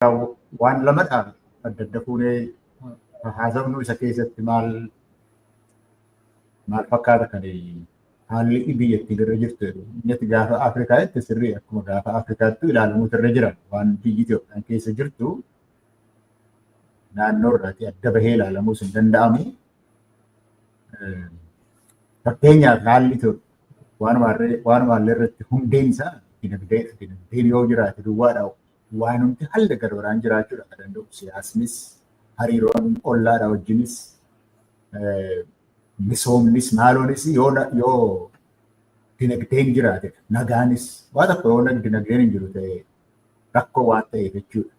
waan lamadhaan adda adda fuunee haasofnu isa keessatti maal fakkaata kan haalli biyyattiin irra jirtu inni gaafa Afrikaatti sirrii akkuma gaafa Afrikaatti ilaalamuutu irra jira waan biyyi Itoophiyaan keessa jirtu naannoo irraati adda bahee ilaalamuus hin danda'amu. Fakkeenyaaf haalli Itoophiyaa waan maallee irratti hundeen isaa dinagdeen yoo jiraate duwwaadha waan hundi haala garbaraan jiraachuudha kan danda'u siyaasnis hariiroon ollaadha wajjinis misoomnis maaloonis yoo dinagdeen jiraate nagaanis waan tokko yoo dinagdeen hin jiru ta'e rakkoo waan ta'eef jechuudha.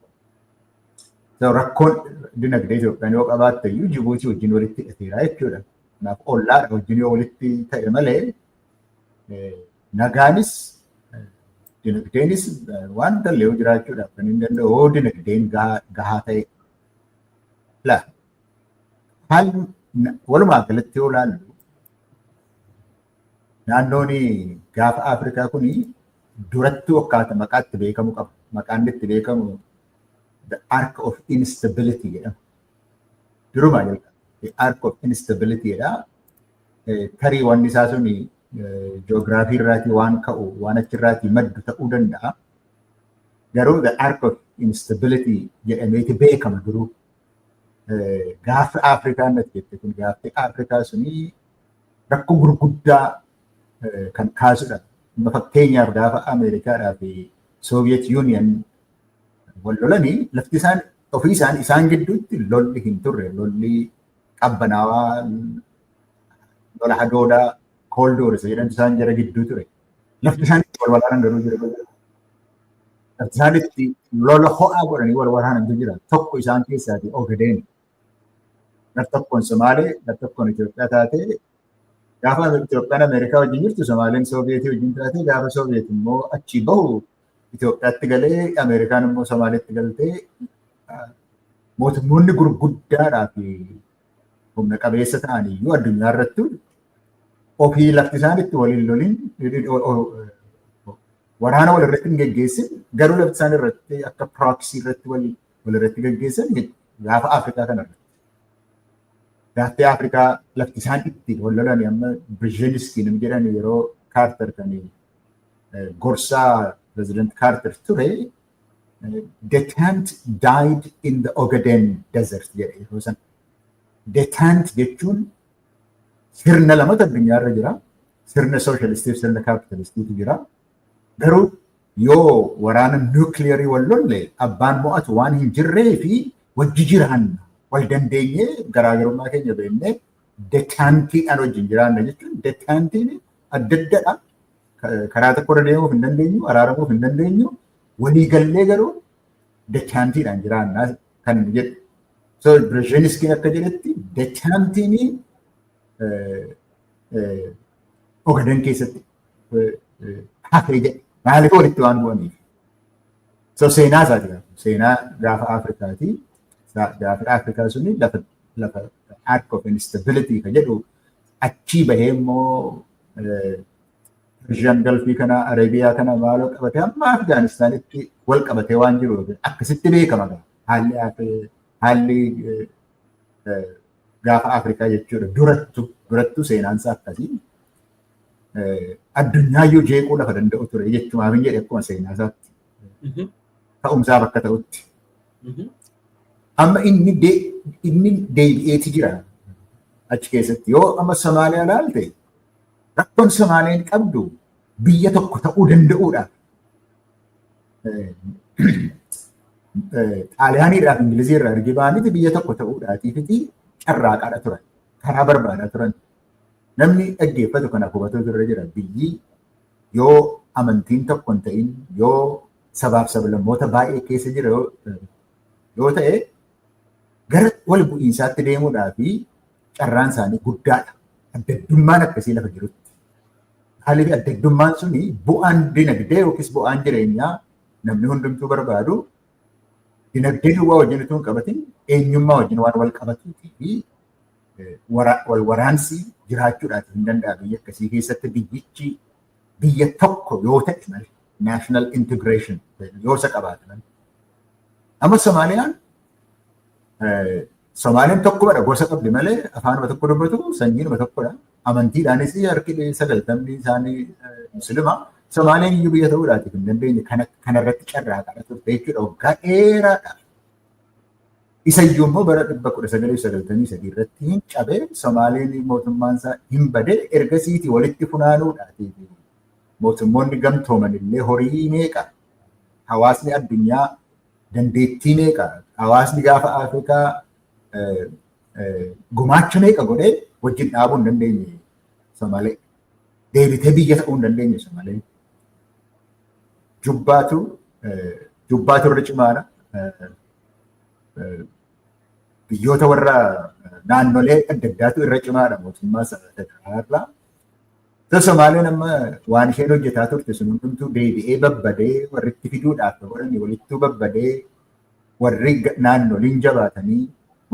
Rakkoon dinagdee Itoophiyaan yoo qabaatte iyyuu Jibuutii wajjin walitti hidhateera jechuudha. Kanaaf ollaadha wajjin yoo walitti ta'e malee nagaanis dinagdeenis waan dallee yoo jiraachuudhaaf kan hin danda'u yoo dinagdeen gahaa ta'e. Walumaa galatti yoo ilaallu naannoon gaafa Afrikaa kun duratti wakkaata maqaatti beekamu qaba. Maqaan itti beekamu the arc of instability jedhama. Durumaa jalqaba the arc of instability jedha. Tarii wanni isaa sun ji'oogiraafii irraatii waan ka'u waan achirraatii maddu ta'uu danda'a. Garuu the arc of instability jedhameeti beekama duruu. Gaafa Afrikaan natti jette kun gaaffi Afrikaa suni rakkoo gurguddaa kan kaasudha. Fakkeenyaaf gaafa Ameerikaadhaa fi Soviet Union wal lolanii lafti isaan ofii isaan gidduutti lolli hin turre lolli qabbanaawaa lola hadoodaa Cold War jedhamtu isaan jara gidduu ture. Lafti isaan wal waraanan garuu jira. Lafti isaan itti lola ho'aa godhanii wal waraanantu jira. Tokko isaan keessaati Ogaden. Tokkoon Somaalee, tokkoon Itoophiyaa taatee gaafa Itoophiyaan Ameerikaa wajjin jirtu Somaaleen Sooviyetii wajjin taatee gaafa Sooviyeet immoo achii bahu Itoophiyaatti galee Ameerikaan immoo Somaaleetti galtee mootummoonni gurguddaadhaa fi humna qabeessa ta'anii iyyuu addunyaa irratti ofii lafti isaanitti waliin loliin waraana wal irratti hin geggeessin garuu lafti isaan irratti akka pirooksii irratti wal irratti geggeessan gaafa Afrikaa kanarratti. Gaaffii Afrikaa lafti isaan itti wal lolan amma Brzezinskiin jedhan yeroo Kaartar kan gorsaa President Carter ture detent died in the Ogaden desert jedhe yeroo sana. Detent jechuun sirna lamatu addunyaarra jira. Sirna sooshaalistii fi sirna kaapitalistiitu jira. Garuu yoo waraana niwukileerii wal lolle abbaan mo'atu waan hin jirree fi wajji jiraanna. Wal dandeenyee garaagarummaa keenya beeknee detantiidhaan wajjin jiraanna jechuun detantiin adda addadha. Karaa tokkorra deemuuf hin dandeenyu, araaramuuf hin dandeenyu, waliigallee garuu detantiidhaan jiraannaa kan jedhu. So Brzezinskiin akka jedhetti detantiin Ogaden keessatti hafee jedhe. Maaliif walitti waan bu'aniif? So seenaa isaati seenaa gaafa Afrikaatii. Gaafa Afrikaa suni lafa arc of instability kan jedhu achii bahee immoo Persian Gulfii kana Arabiyaa kana maaloo qabatee amma Afgaanistaanitti wal qabatee waan jiru akkasitti beekama haalli gaafa Afrikaa jechuudha durattu seenaansa akkasii addunyaayyuu jeequu lafa danda'u ture jechuudha hin jedhe akkuma seenaasaatti ta'umsaa bakka ta'utti. Amma inni deebi'eeti jira achi keessatti yoo amma Somaaliyaa ilaalte rakkoon Somaaliyaan qabdu biyya tokko ta'uu danda'uudha. Xaaliyaaniidhaaf Ingiliziirraa ergi ba'aniiti biyya tokko ta'uudhaatiifiti carraaqaadha turan. Karaa barbaadaa turan. Namni dhaggeeffatu kanaaf hubatoo irra jira. Biyyi yoo amantiin tokko hin ta'in yoo sabaaf sablammoota baay'ee keessa jira yoo ta'e gara wal bu'iinsaatti deemuudhaa fi carraan isaanii guddaadha. Addaddummaan akkasii lafa jirutti. Haalli addaddummaan suni bu'aan dinagdee yookiis bu'aan jireenyaa namni hundumtuu barbaadu dinagdee duwwaa wajjin utuu hin qabatin eenyummaa wajjin waan wal qabatuutii fi wal waraansi jiraachuudhaaf hin danda'a. Biyya akkasii keessatti biyyichi biyya tokko yoo ta'e malee national integration yoo isa qabaatan Amma Somaaliyaan tokkuma gosa qabdi malee afaanuma tokko dubbatu sanyiinuma tokkodha. Amantiidhaanis harki 90 isaanii Musliima. Somaaliyaan iyyuu biyya ta'uudhaatiif hin dandeenye kanarratti carraaqaa turte jechuudha waggaa dheeraadhaaf. Isa iyyuu immoo bara 1993 irratti hin cabee Somaaliyaan mootummaan isaa hin badee ergasiitii walitti funaanuudhaatiif mootummoonni gamtooman illee horii meeqa hawaasni addunyaa dandeettii meeqa hawaasni gaafa Afrikaa gumaacha meeqa godhee wajjin dhaabuu hin dandeenye Somaalee. Deebitee biyya ta'uu hin dandeenye Somaalee. Jubbaatu irra cimaadha. Biyyoota warra naannolee adda addaatu irra cimaadha mootummaa federaalaa. Somaaleen amma waan isheen hojjetaa turte sun hundumtuu deebi'ee babbadee warri itti fiduudhaaf godhanii walittuu babbadee warri naannoliin jabaatanii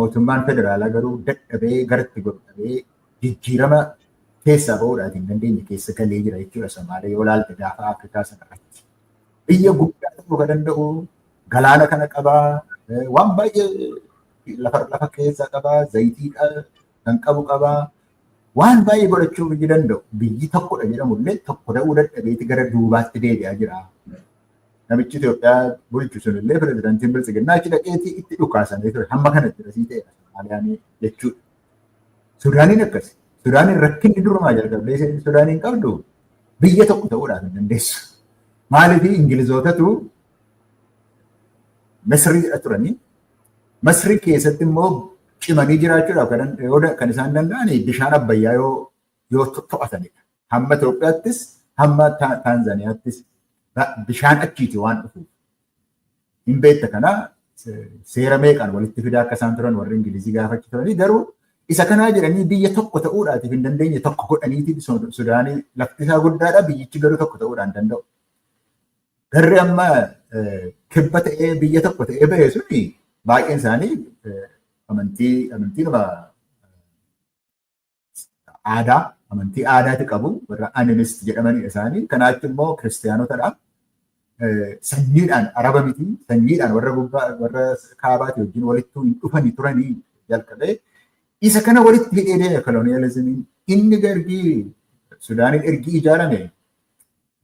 mootummaan federaalaa garuu dadhabee garatti godhamee jijjiirama keessaa bahuudhaaf hin dandeenye keessa galee jira jechuudha Somaalee yoo ilaalte gaafa Afrikaa sanarratti. Biyya guddaa ta'uu kan danda'u galaana kana qabaa waan baay'ee lafa keessaa qabaa zayitii kan qabu qabaa waan baay'ee godhachuu biyyi danda'u biyyi tokkodha jedhamullee tokko ta'uu dadhabeeti gara duubaatti deebi'aa jira. Namichi Itoophiyaa bulchu sunillee pirezidaantiin Biltsiginnaa achi dhaqeetii itti dhukaasamee ture hamma kanatti rasii ta'e Somaaliyaan jechuudha. Sudaaniin akkasi. Sudaaniin rakkinni durumaa jalqabdee Sudaaniin qabdu biyya tokko ta'uudhaaf hin dandeessu. Maaliif Ingilizootatu Misriidha turanii. Misrii keessatti immoo cimanii jiraachuudhaaf kan isaan danda'an bishaan Abbayyaa yoo to'atanidha. Hamma Itoophiyaattis hamma Taanzaaniyaattis bishaan achiiti waan dhufuuf. Hin beekta kana seera meeqaan walitti fidaa akka isaan turan warri Ingilizii gaafachuu turanii garuu isa kanaa jedhanii biyya tokko ta'uudhaatiif hin dandeenye tokko godhaniiti Sudaanii lafti isaa guddaadha biyyichi garuu tokko ta'uudhaan danda'u. Garri amma kibba ta'ee biyya tokko ta'ee bahee suni baay'een isaanii amantii aadaati qabu warra animist jedhamanidha isaanii kanaachi immoo kiristaanotadha. Sanyiidhaan araba miti sanyiidhaan warra kaabaati wajjin walittuu hin dhufanii turanii jalqabee isa kana walitti hidhee deeme kolonializimiin inni gargii Sudaaniin ergi ijaarame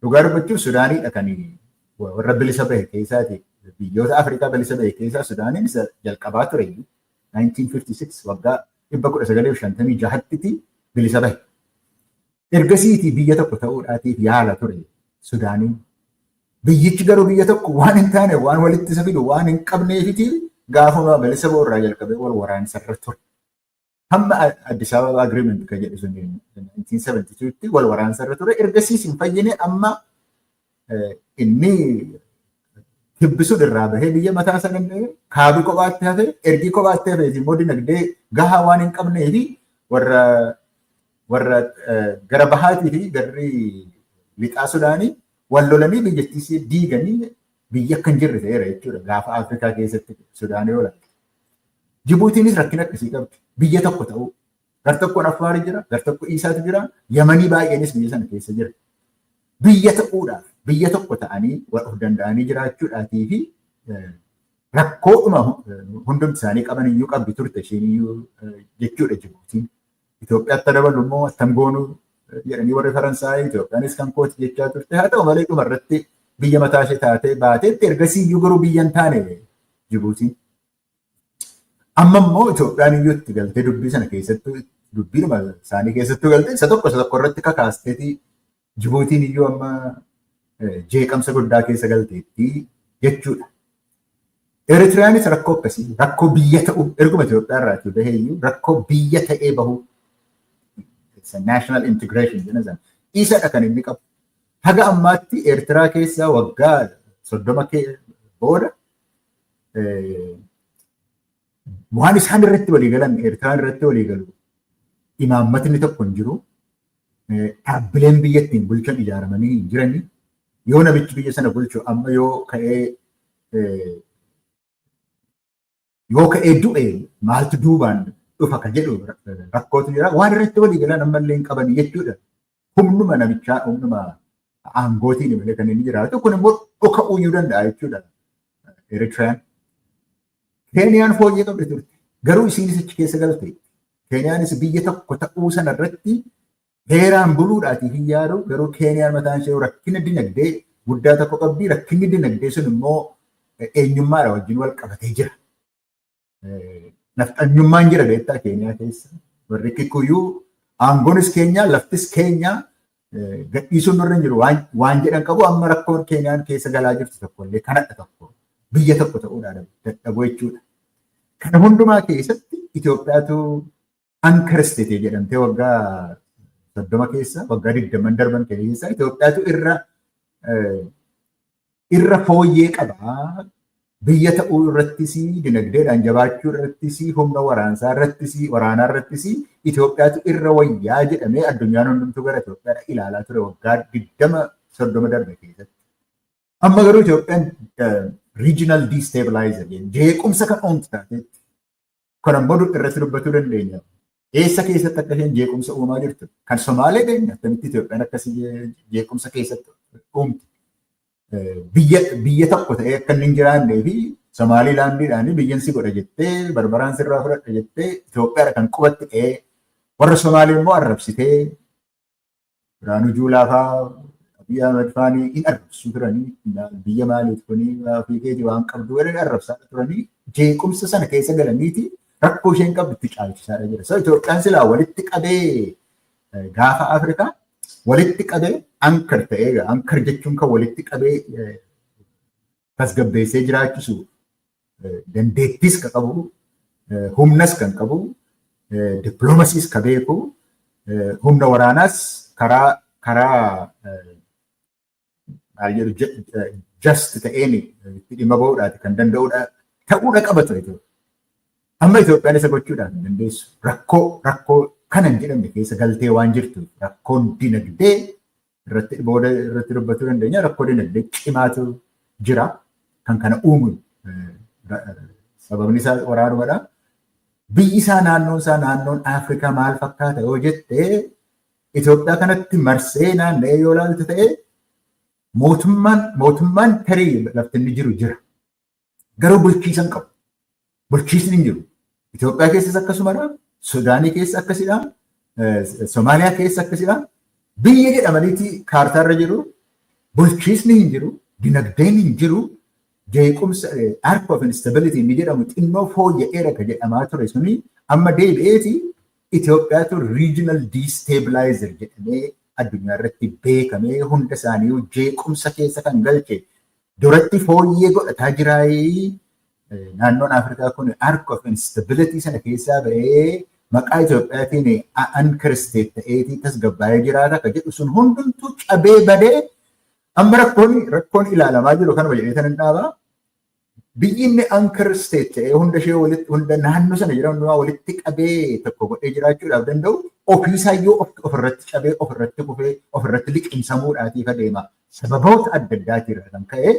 dhugaa dubbachuuf Sudaaniidha kan warra bilisa bahe keessaati biyyoota Afrikaa bilisa bahe keessaa Sudaaniin isa jalqabaa ture 1956 waggaa 1956tti bilisa bahe. Ergasiitii biyya tokko ta'uudhaatiif yaala ture Sudaaniin. Biyyichi garuu biyya tokko waan hin taane waan walitti isa fidu waan hin qabneefiti gaafuma bilisa ba'urraa jalqabee wal waraansarra ture. Hamma Addis Ababa Agreement kan jedhu sun 1972tti wal waraansarra ture. Ergasiis hin fayyine amma inni hibbisuun irraa bahee biyya mataa isa danda'e kaabii kophaatti hafe ergii kophaatti hafe immoo dinagdee gahaa waan hin qabneefi warra gara bahaatii fi garri lixaa Sudaanii wal lolanii biyyattii diiganii biyya akka hin jirre ta'eera jechuudha gaafa Afrikaa keessatti Sudaanii oolan. Jibuutiinis rakkina akkasii qabdi. Biyya tokko ta'uu. Gar tokkoon Affaar jira, gar tokko Iisaatu jira, Yamanii baay'eenis biyya sana keessa jira. Biyya ta'uudhaaf biyya tokko ta'anii of danda'anii jiraachuudhaatii fi rakkoodhuma hundumti isaanii qaban iyyuu qabdi turte isheen iyyuu jechuudha Jibuutiin. Itoophiyaatti dabalu immoo attam goonuu jedhanii warri Faransaayii Itoophiyaanis kan kooti jechaa turte haa ta'u malee dhuma irratti biyya mataa ishee taatee baateetti ergasii iyyuu garuu biyya hin taane Jibuutiin. Amma immoo Itoophiyaan iyyuu itti galtee dubbii sana keessattuu dubbiidhuma isaanii keessattuu galtee isa tokko irratti kakaasteeti Jibuutiin iyyuu amma jeeqamsa guddaa keessa galteetti jechuudha. Eritiriyaanis rakkoo akkasii rakkoo biyya ta'uu erguma Itoophiyaa irraatii bahee iyyuu rakkoo biyya ta'ee bahuu national integration jedhan isadha kan inni qabu. Haga ammaatti Eertiraa keessaa waggaa 30 booda waan isaan irratti walii galan Eertiraan irratti walii galu imaammatni tokko hin jiru. Dhaabbileen biyyattiin bulchan ijaaramanii hin jiranii. Yoo namichi biyya sana bulchu amma yoo ka'ee du'e maaltu duubaan dhufa kan jedhu rakkootu jira. Waan irratti walii galan ammallee hin qaban jechuudha. Humnuma namichaa humnuma aangootiin malee kan inni jiraatu kun immoo dhoka'uu iyyuu danda'a jechuudha. Eritiriyaan Keeniyaan fooyyee qabdi turte. Garuu isiinis achi keessa galte. Keeniyaanis biyya tokko ta'uu sana irratti heeraan buluudhaatiif hin yaadu. Garuu Keeniyaan mataan ishee rakkina dinagdee guddaa tokko qabdi. Rakkinni dinagdee sun immoo eenyummaadha wajjin wal qabatee jira. Nafxanyummaan jira beektaa Keeniyaa keessa. Warri Kikuyyuu aangoonis Keenyaa laftis Keenyaa gadhiisuun nurra hin jiru waan jedhan qabu amma rakkoon Keeniyaan keessa galaa jirtu tokkollee kanadha tokko biyya tokko ta'uudhaan dadhaboo jechuudha. Kana hundumaa keessatti Itoophiyaatu ankaristetee jedhamtee waggaa 30 keessa waggaa 20 darban keessa Itoophiyaatu irra fooyyee qabaa. Biyya ta'uu irrattis dinagdeedhaan jabaachuu irrattis humna waraanaa irrattis Itoophiyaatu irra wayyaa jedhamee addunyaan hundumtuu gara Itoophiyaa ilaalaa ture waggaa 20-30 darbe keessatti. Amma garuu Itoophiyaan regional destabilizer jeequmsa kan uumtu taateetti. Kun ammoo irratti dubbachuu dandeenya. Eessa keessatti akka isheen jeequmsa uumaa jirtu kan Somaalee keenya akkamitti Itoophiyaan akkasii jeequmsa keessatti uumti. Biyya tokko ta'ee akka inni hin jiraannee fi Somaaliilaandiidhaan biyyan si godha jettee barbaraan sirraa fudhadha jettee Itoophiyaadha kan qubatti ta'ee warra Somaalii immoo arrabsitee Biraanuu Juulaa fa'aa Abiy Ahmed fa'anii hin arrabsuu turanii biyya maaliif kunii ofii keetii waan qabdu jedhanii arrabsaa turanii jeequmsa sana keessa galaniiti rakkoo isheen qabdu itti caalchisaa jira. So Itoophiyaan silaa walitti qabee gaafa Afrikaa walitti qabee ankar ta'ee ankar jechuun kan walitti qabee tasgabbeessee jiraachisu dandeettis kan qabu humnas kan qabu diploomasiis kan beeku humna waraanaas karaa maal jedhu just ta'een itti dhimma bahuudhaati kan danda'uudha ta'uudha qaba ture. Amma Itoophiyaan isa gochuudhaaf hin dandeessu. Rakkoo kana hin jedhamne keessa galtee waan jirtu rakkoon dinagdee irratti dubbachuu dandeenya. Rakkoo dinagdee cimaatu jira kan kana uumu sababni isaa waraanumadha. Biyyi isaa naannoon Afrikaa maal fakkaata yoo jettee Itoophiyaa kanatti marsee naanna'ee yoo ilaaltu ta'e mootummaan tarii lafti inni jiru jira. Garuu bulchiisa hin qabu. Bulchiisni hin jiru. Itoophiyaa keessas akkasumadha. Sudaanii keessa akkasidha. Somaaliyaa keessa akkasidha. Biyya jedhamaniiti kaartaarra jiru. Bulchiisni hin jiru. Dinagdeen hin jiru. Jeequmsa arc of instability inni jedhamu xinnoo fooyya'eera kan jedhamaa ture suni amma deebi'eeti Itoophiyaatu regional destabilizer jedhamee addunyaa irratti beekamee hunda isaanii jeequmsa keessa kan galche duratti fooyyee godhataa jiraayii naannoon Afrikaa kun arc of instability sana keessaa ba'ee maqaa Itoophiyaatiin ankaristate ta'eetii tasgabbaa'ee jiraata kan jedhu sun hundumtuu cabee badee amma rakkoon ilaalamaa jiru kanuma jedhee tan hin dhaabaa. Biyyi inni ankaristate ta'ee hunda ishee hunda naannoo sana jiran hundumaa walitti qabee tokko godhee jiraachuudhaaf danda'u ofiisaayyuu ofirratti cabee ofirratti kufee ofirratti liqimsamuudhaatiif adeema. Sababoota adda addaatirraa kan ka'e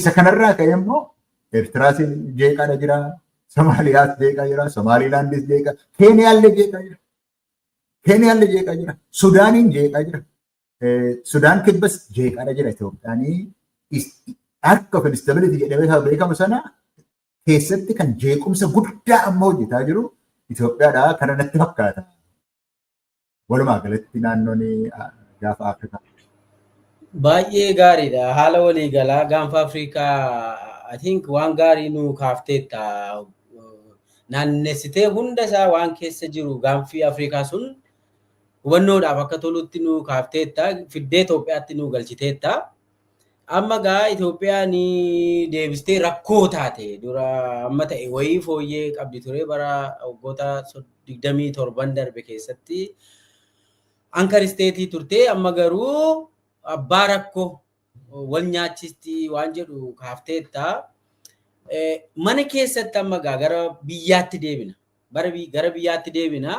isa kanarraa ka'e immoo Eertiraas jeeqaadha jira, Somaaliyaas jeeqaa jira, Somaaliilaandis jeeqaa, Keeniyaallee jeeqaa jira. Keeniyaallee jeeqaa jira, Sudaaniin jeeqaa jira. Sudaan kibbas jeeqaadha jira. Itoophiyaanii arc of instability jedhamee beekamu sana keessatti kan jeequmsa guddaa amma hojjetaa jiru Itoophiyaadha. Kana natti fakkaata. Walumaa galatti naannoon gaafa Afrikaa. Baay'ee gaariidha. Haala waliigalaa gaanfa Afrikaa I think waan gaarii nu kaafteetta. Naannessitee hunda isaa waan keessa jiru gaanfi Afrikaa sun hubannoodhaaf akka tolutti nu kaafteetta. Fiddee Itoophiyaatti nu galchiteetta. Amma gaa Itoophiyaan deebistee rakkoo taate dura amma ta'e wayii fooyyee qabdi ture bara waggoota 27 darbe keessatti ankaristeetii turte. Amma garuu abbaa rakkoo wal nyaachisti waan jedhu kaafteetta. Mana keessatti amma gaa gara biyyaatti deebina. Gara biyyaatti deebina.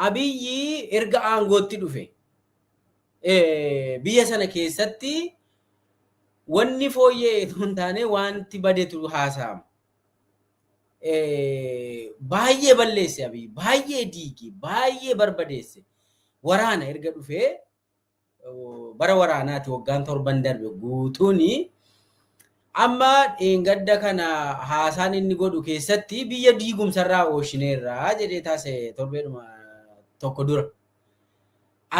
Abiyyi erga aangootti dhufe biyya sana keessatti wanni fooyyee hin taane wanti badeetu haasa'ama. Baay'ee balleesse Abiyyi, baay'ee diigi, baay'ee barbadeesse. Waraana erga dhufee bara waraanaati waggaan 7 darbe guutuuni amma dheengadda kana haasaan inni godhu keessatti biyya diigumsarraa ooshineerraa jedhee taase torbeedhuma tokko dura.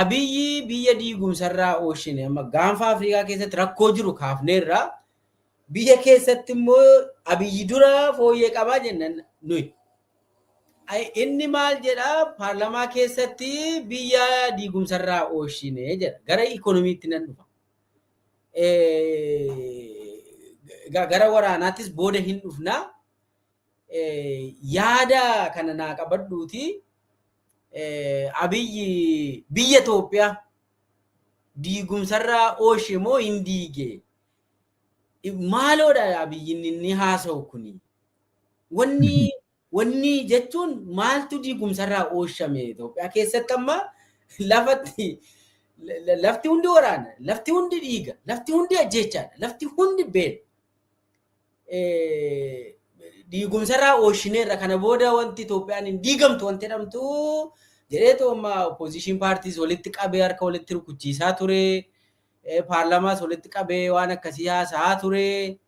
Abiyyi biyya diigumsarraa ooshine amma gaanfa Afrikaa keessatti rakkoo jiru kaafneerraa biyya keessatti immoo abiyyi dura fooyyee qabaa jennan nuyi. Inni maal jedha paarlamaa keessatti biyya diigumsarraa ooshine jedha gara ikoonomiitti nan dhufa. Gara waraanaattis booda hin dhufna. Yaada kana naa qabadhuuti abiyyi biyya Itoophiyaa diigumsarraa ooshe moo hin diige? Maaloodha abiyyiin inni haasa'u kuni? Wanni jechuun maaltu diigumsarraa ooshame Itoophiyaa keessatti amma lafti hundi waraana, lafti hundi dhiiga, lafti hundi ajjeechaadha, lafti hundi beela. Diigumsarraa ooshineerra kana booda wanti Itoophiyaan hin diigamtu wanti jedhamtu jedheetu amma opposition parties walitti qabee harka walitti rukuchiisaa ture. Paarlamaas walitti qabee waan akkasii haasaa ture.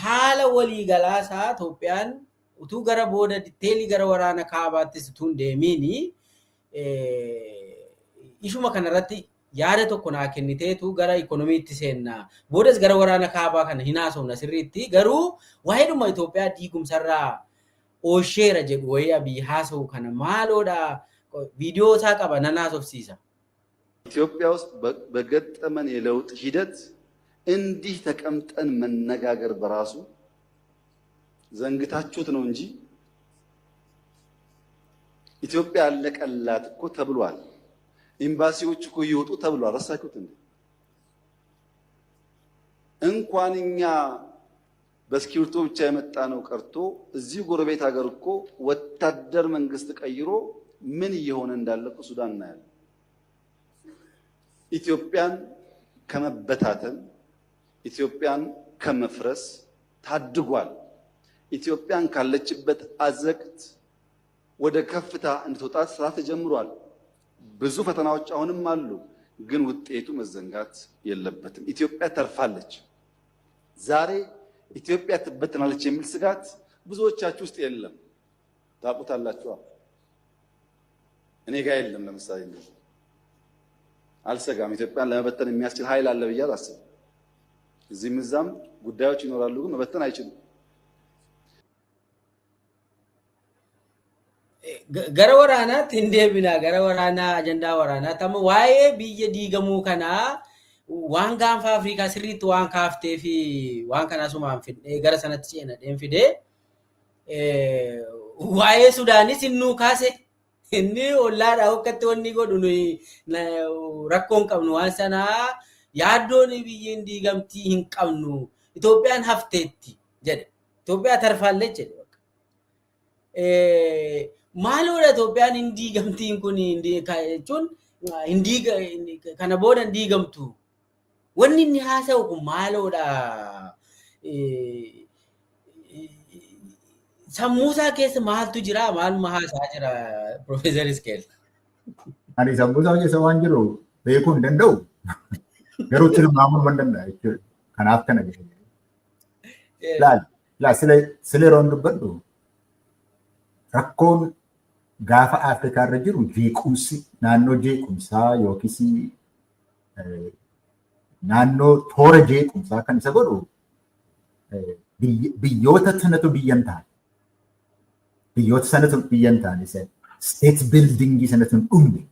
Haala waliigalaasaa Itoophiyaan utuu gara booda diteelii gara waraana kaabaattis utuu hin deemiini ishuma kanarratti yaada tokko naa kenniteetu gara ikoonomiitti seennaa. Boodas gara waraana kaabaa kana hin haasofna sirriitti. Garuu waa'eedhuma Itoophiyaa diigumsarraa oosheera jedhu wayii abiyyi haasa'u kana maaloodha? Viidiyoo isaa qaba nan haasofsiisa. ኢትዮጵያ ውስጥ በገጠመን የለውጥ ሂደት እንዲህ ተቀምጠን መነጋገር በራሱ ዘንግታችሁት ነው እንጂ ኢትዮጵያ አለቀላት እኮ ተብሏል። ኤምባሲዎች እኮ ይወጡ ተብሏል። ረሳችሁት እንዴ? እንኳን እኛ በስኪርቶ ብቻ የመጣ ነው ቀርቶ እዚህ ጎረቤት ሀገር እኮ ወታደር መንግስት ቀይሮ ምን እየሆነ እንዳለ እኮ ሱዳን እናያለን። ኢትዮጵያን ከመበታተን ኢትዮጵያን ከመፍረስ ታድጓል። ኢትዮጵያን ካለችበት አዘቅት ወደ ከፍታ እንድትወጣ ስራ ተጀምሯል። ብዙ ፈተናዎች አሁንም አሉ፣ ግን ውጤቱ መዘንጋት የለበትም። ኢትዮጵያ ተርፋለች። ዛሬ ኢትዮጵያ ትበተናለች የሚል ስጋት ብዙዎቻችሁ ውስጥ የለም። ታውቁታላችሁ። እኔ ጋር የለም። ለምሳሌ አልሰጋም። ኢትዮጵያን ለመበተን የሚያስችል ኃይል አለ ብዬ አላስብም። እዚህም እዛም ጉዳዮች ይኖራሉ፣ ግን መበተን አይችሉም። Gara waraanaatti hin deebina. Gara waraanaa ajandaa waraanaatti amma waa'ee biyya diigamuu kanaa waan gaanfa Afrikaa sirriitti waan kaaftee fi waan kanaa sumaan fidee gara sanatti ceenadheen fidee waa'ee Sudaanis innuu kaase inni ollaadhaa akkatti wanni godhu nuyi rakkoo hin qabnu waan sanaa yaaddoon biyyiin diigamtii hin qabnu Itoophiyaan hafteetti jedhe. Itoophiyaa tarfaallee jedhe. Maaloodha Itoophiyaan hin diigamtiin kun jechuun kana booda hin diigamtu. Wanni inni haasa'u kun maaloodha? Sammuusaa keessa maaltu jira? Maaluma haasa'aa jira Profeesar Iskeel? Ani sammuusaa keessa waan jiru beekuu hin danda'u. Garuu tilmaamuu hin danda'a jechuudha. Kanaaf kana jedhee. Silee roon dubbadhu. Rakkoon gaafa Afrikaa irra jiru jeequmsi naannoo jeequmsaa yookiis naannoo toora jeequmsaa kan isa godhu biyyoota sanatu biyyan ta'an. Biyyoota sanatu biyyan ta'an isa state buildingii sanatu hin dhumne.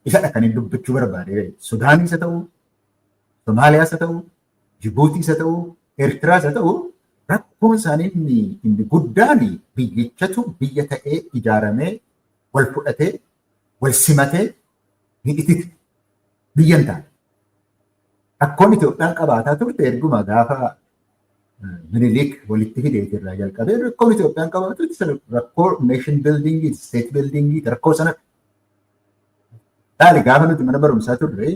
Isadha kan inni dubbachuu barbaade. Sudaanis haa ta'u, Somaaliyaas haa ta'u, Jibuutiis haa ta'u, Eertiraas haa ta'u, rakkoon isaanii inni guddaan biyyichatu biyya ta'ee ijaaramee wal fudhatee wal simatee hidhititi biyyan ta'an. Rakkoon Itoophiyaan qabaataa turte erguma gaafa Minilik walitti fideeti irraa jalqabee rakkoon Itoophiyaan qabaataa turte rakkoo nation building, state building rakkoo sana. Taali gaafa nuti mana barumsaa turre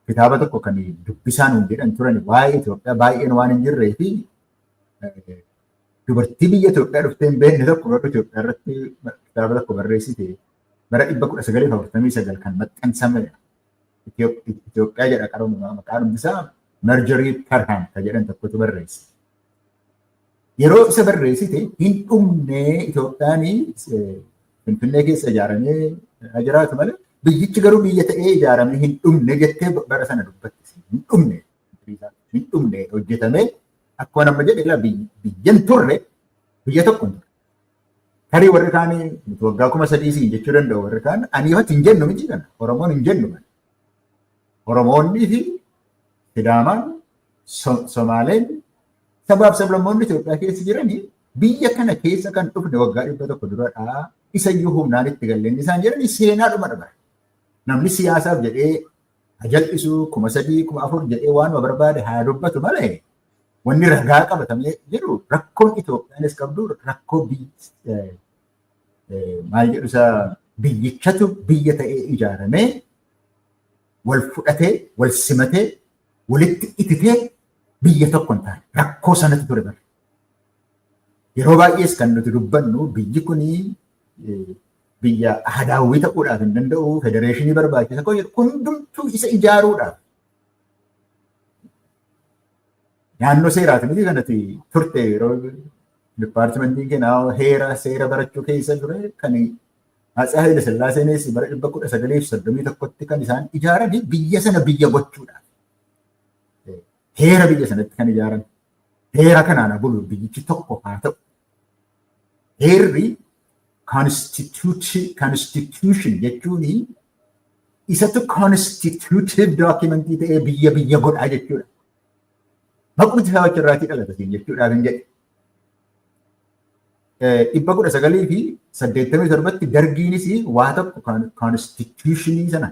kitaaba tokko kan dubbisaan hin jedhan turan waa'ee Itoophiyaa baay'een waan hin jirree fi dubartii biyya Itoophiyaa dhuftee hin beekne tokko bara Itoophiyaa irratti kitaaba tokko barreessite bara 1949 kan maxxansamedha. Itoophiyaa jedha qarumaa maqaan isaa Marjorie Parham kan jedhan tokkotu barreesse. Yeroo isa barreessite hin dhumne Itoophiyaan Finfinnee keessa ijaaramee jiraatu malee biyyichi garuu biyya ta'ee ijaaramee hin dhumne jettee bara sana dubbatti. Hin dhumne hojjetamee akkuma nama jedhe biyyan turre biyya tokko hin turre. Tarii warri kaanii waggaa 3,000 jechuu danda'u warri kaan ani ifatti hin jennu miti kana Oromoon hin jennu kana. Oromoonni fi Sidaamaan Somaaleen sabaaf sablammoonni Itoophiyaa keessa jiranii biyya kana keessa kan dhufne waggaa 100 duradhaa isayyuu humnaan itti galleen isaan jedhanii seenaadhuma dhabara. Namni siyaasaaf jedhee jal'isuu 3,000 4,000 jedhee waan barbaade haa dubbatu malee wanni ragaa qabatamee jiru rakkoon Itoophiyaanis qabdu rakkoo maal jedhu isaa biyyichatu biyya ta'ee ijaaramee wal fudhatee wal simatee walitti ititee biyya tokko hin taane rakkoo sanatti ture bara. Yeroo baay'ees kan nuti dubbannu biyyi kunii biyya ahadaawwii ta'uudhaaf hin danda'u federeeshinii barbaachisa hundumtuu isa ijaaruudhaaf. Naannoo seeraati miti kanatti turte yeroo dipaartimentiin keenyaa heera seera barachuu keessa ture kan Atse Haile Sillaaseenis bara 1931tti kan isaan ijaaran biyya sana biyya gochuudhaaf. Heera biyya sanatti kan ijaaran. Heera kanaan bulu biyyichi tokko haa ta'u. Heerri constitution jechuun isatu constitutive documentii ta'ee biyya godhaa jechuudha. Maqumti isaa wachirraatii dhalata siin jechuudhaaf hin jedhe. 1987tti dargiinis waa tokko constitutionii sana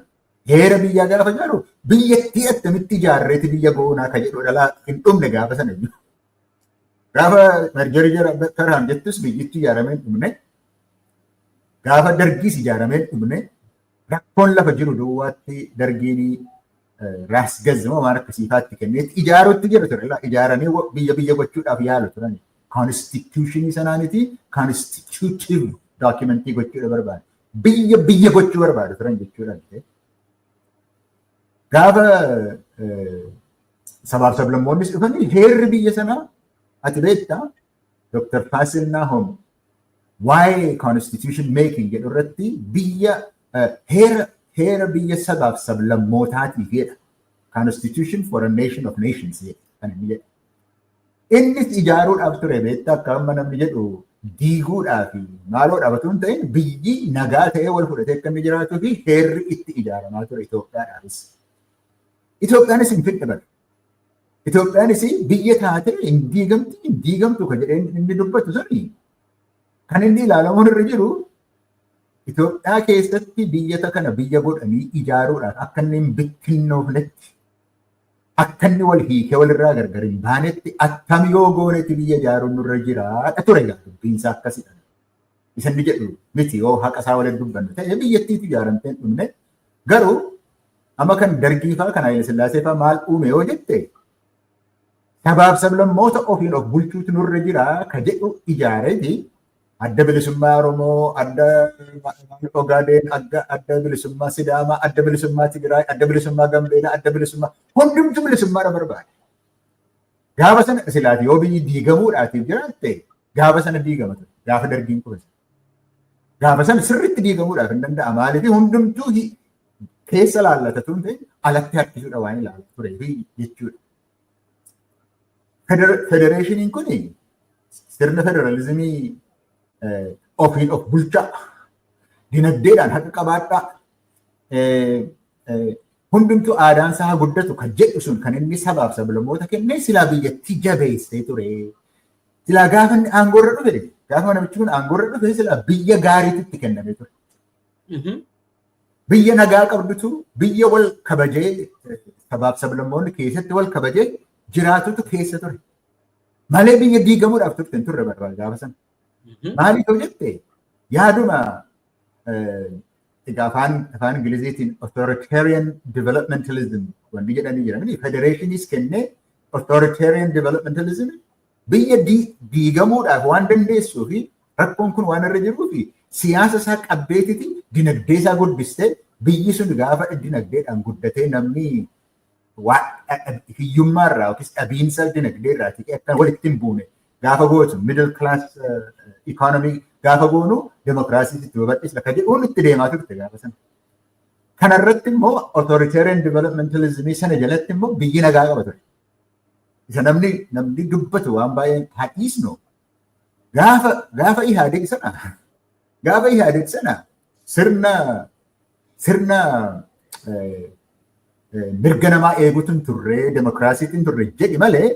heera biyyaa gaafa ijaaru biyyattii attamitti ijaarreeti biyya goonaa kan jedhu dhalaa hin dhumne gaafa sana iyyuu. Gaafa Marjorie Parham jettus biyyitti ijaaramee hin dhumne gaafa dargiis ijaaramee hin dhumne rakkoon lafa jiru duwwaatti dargiin raas gazzamoo waan akkasiifaatti kenneetti ijaaruutti jira ture. Ijaaranii biyya gochuudhaaf yaalu turan. Constitutionii sanaaniti constitutive documentii gochuudha barbaadu. Biyya gochuu barbaadu turan jechuudha. Gaafa sabaaf sablammoonnis dhufanii heerri biyya sanaa ati beektaa Dr. Fasil Nahom waa'ee constitution making jedhu irratti biyya heera biyya sabaaf sablammootaatiif jedha. Constitution for a nation of nations kan inni jedha. Innis ijaaruudhaaf ture beektaa akka amma namni jedhu diiguudhaaf maaloodhaaf otoo hin ta'in biyyi nagaa ta'ee wal fudhatee akka inni jiraatuu fi heerri itti ijaaramaa ture Itoophiyaadhaafis. Itoophiyaanis hin fidhe bara. Itoophiyaanis biyya taatee hin diigamtu kan jedhee inni dubbatu suni kan inni ilaalamuun irra jiru Itoophiyaa keessatti biyyata kana biyya godhanii ijaaruudhaaf akka inni hin bittinnoofnetti akka inni wal hiikee walirraa gargar hin baanetti attam yoo goonetti biyya ijaaruun nurra jiraadha ture dubbiinsaa akkasidha. Isa inni jedhu miti yoo haqa isaa waliin dubbannu ta'e biyyattiitu ijaaramtee hin dhumne garuu amma kan dargii fa'aa kan Haile Sillaasee fa'aa maal uume yoo jette sabaaf sablammoota ofiin of bulchuutu nurra jira ka jedhu ijaareeti adda bilisummaa Oromoo, adda Ogaadeen, adda bilisummaa Sidaamaa, adda bilisummaa Tigraay, adda bilisummaa Gambeelaa, adda bilisummaa hundumtu bilisummaadha barbaade. Gaafa sana silaati yoo biyyi diigamuudhaatiif jiraatte gaafa sana diigamatu gaafa dargiin kunis. Gaafa sana sirriitti diigamuudhaaf hin danda'a maaliif hundumtuu keessa laallatatu hin ta'in alatti harkisuudha waan ilaalu ture jechuudha. Federeeshiniin kun sirna federalizimii ofiin of bulchaa dinagdeedhaan haqa qabaadhaa hundumtuu aadaan isaa guddatu kan jedhu sun kan inni sabaaf sablammoota kennee silaa biyyattii jabeessee ture. Silaa gaafa inni aangoorra dhufe gaafa namichi kun aangoorra dhufe silaa biyya gaariitu itti kennamee ture. Biyya nagaa qabdutu biyya wal kabajee sabaaf sablammoonni keessatti wal kabajee jiraatutu keessa ture. Malee biyya diigamuudhaaf turte hin turre barbaada gaafa sana. Maaliif yoo jette yaaduma afaan Ingiliziitiin authoritarian developmentalism wanti jedhanii jiran federationiis kennee authoritarian developmentalism biyya diigamuudhaaf waan dandeessuu fi rakkoon kun waan irra jiruu fi siyaasa isaa qabbeetiti dinagdee isaa guddistee biyyi sun gaafa dinagdeedhaan guddatee namni hiyyummaarraa yookiis dhabiinsa dinagdeerraati akka walitti hin buune gaafa gootu middle class economy gaafa goonu demokiraasii itti babal'isna kan jedhuun itti deemaa turte gaafa sana. Kanarratti immoo authoritarian developmentalismii sana jalatti immoo biyyi nagaa qaba ture. Isa namni dubbatu waan baay'een haadhiisnu gaafa Ihaadeeg sana sirna mirga namaa eeguutu hin turre demokiraasiitu hin turre jedhi malee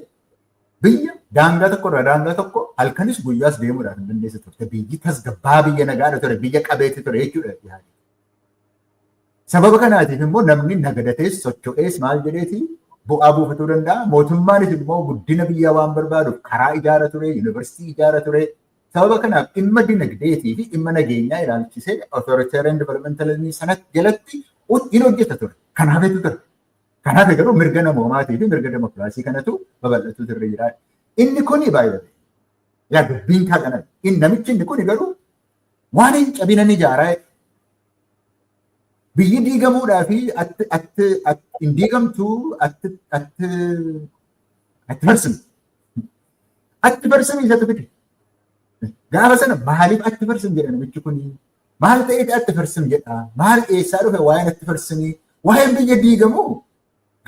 biyya daangaa tokko halkanis guyyaas deemuudhaan hin dandeessa turte biyyi tasgabbaa biyya nagaadha ture biyya qabeetti ture jechuudha. Sababa kanaatiif immoo namni nagadatees socho'ees maal jedheeti bu'aa buufatuu danda'a. Mootummaanis immoo guddina biyyaa waan barbaaduuf karaa ijaara ture, yuunivarsiitii ijaara ture. Sababa kanaaf dhimma dinagdeetii fi dhimma nageenyaa ilaalchisee authoritarian developmentalismii sanatti jalatti hin hojjeta ture. Kanaafitu ture. Kanaaf garuu mirga namoomaatii fi mirga demokiraasii kanatu babal'atu turre jira. Inni kuni baay'ate. Yaa dubbiin kaaqana. Namichi inni kuni garuu waan hin cabinan ijaaraa biyyi diigamuudhaa fi hin diigamtuu atti barsimu. Atti barsimu isatu fide. Gaafa sana maaliif atti barsimu jedha namichi kuni? Maal ta'eeti atti barsimu jedha? Maal eessaa dhufe waa'een atti barsimii? Waa'een biyya diigamuu?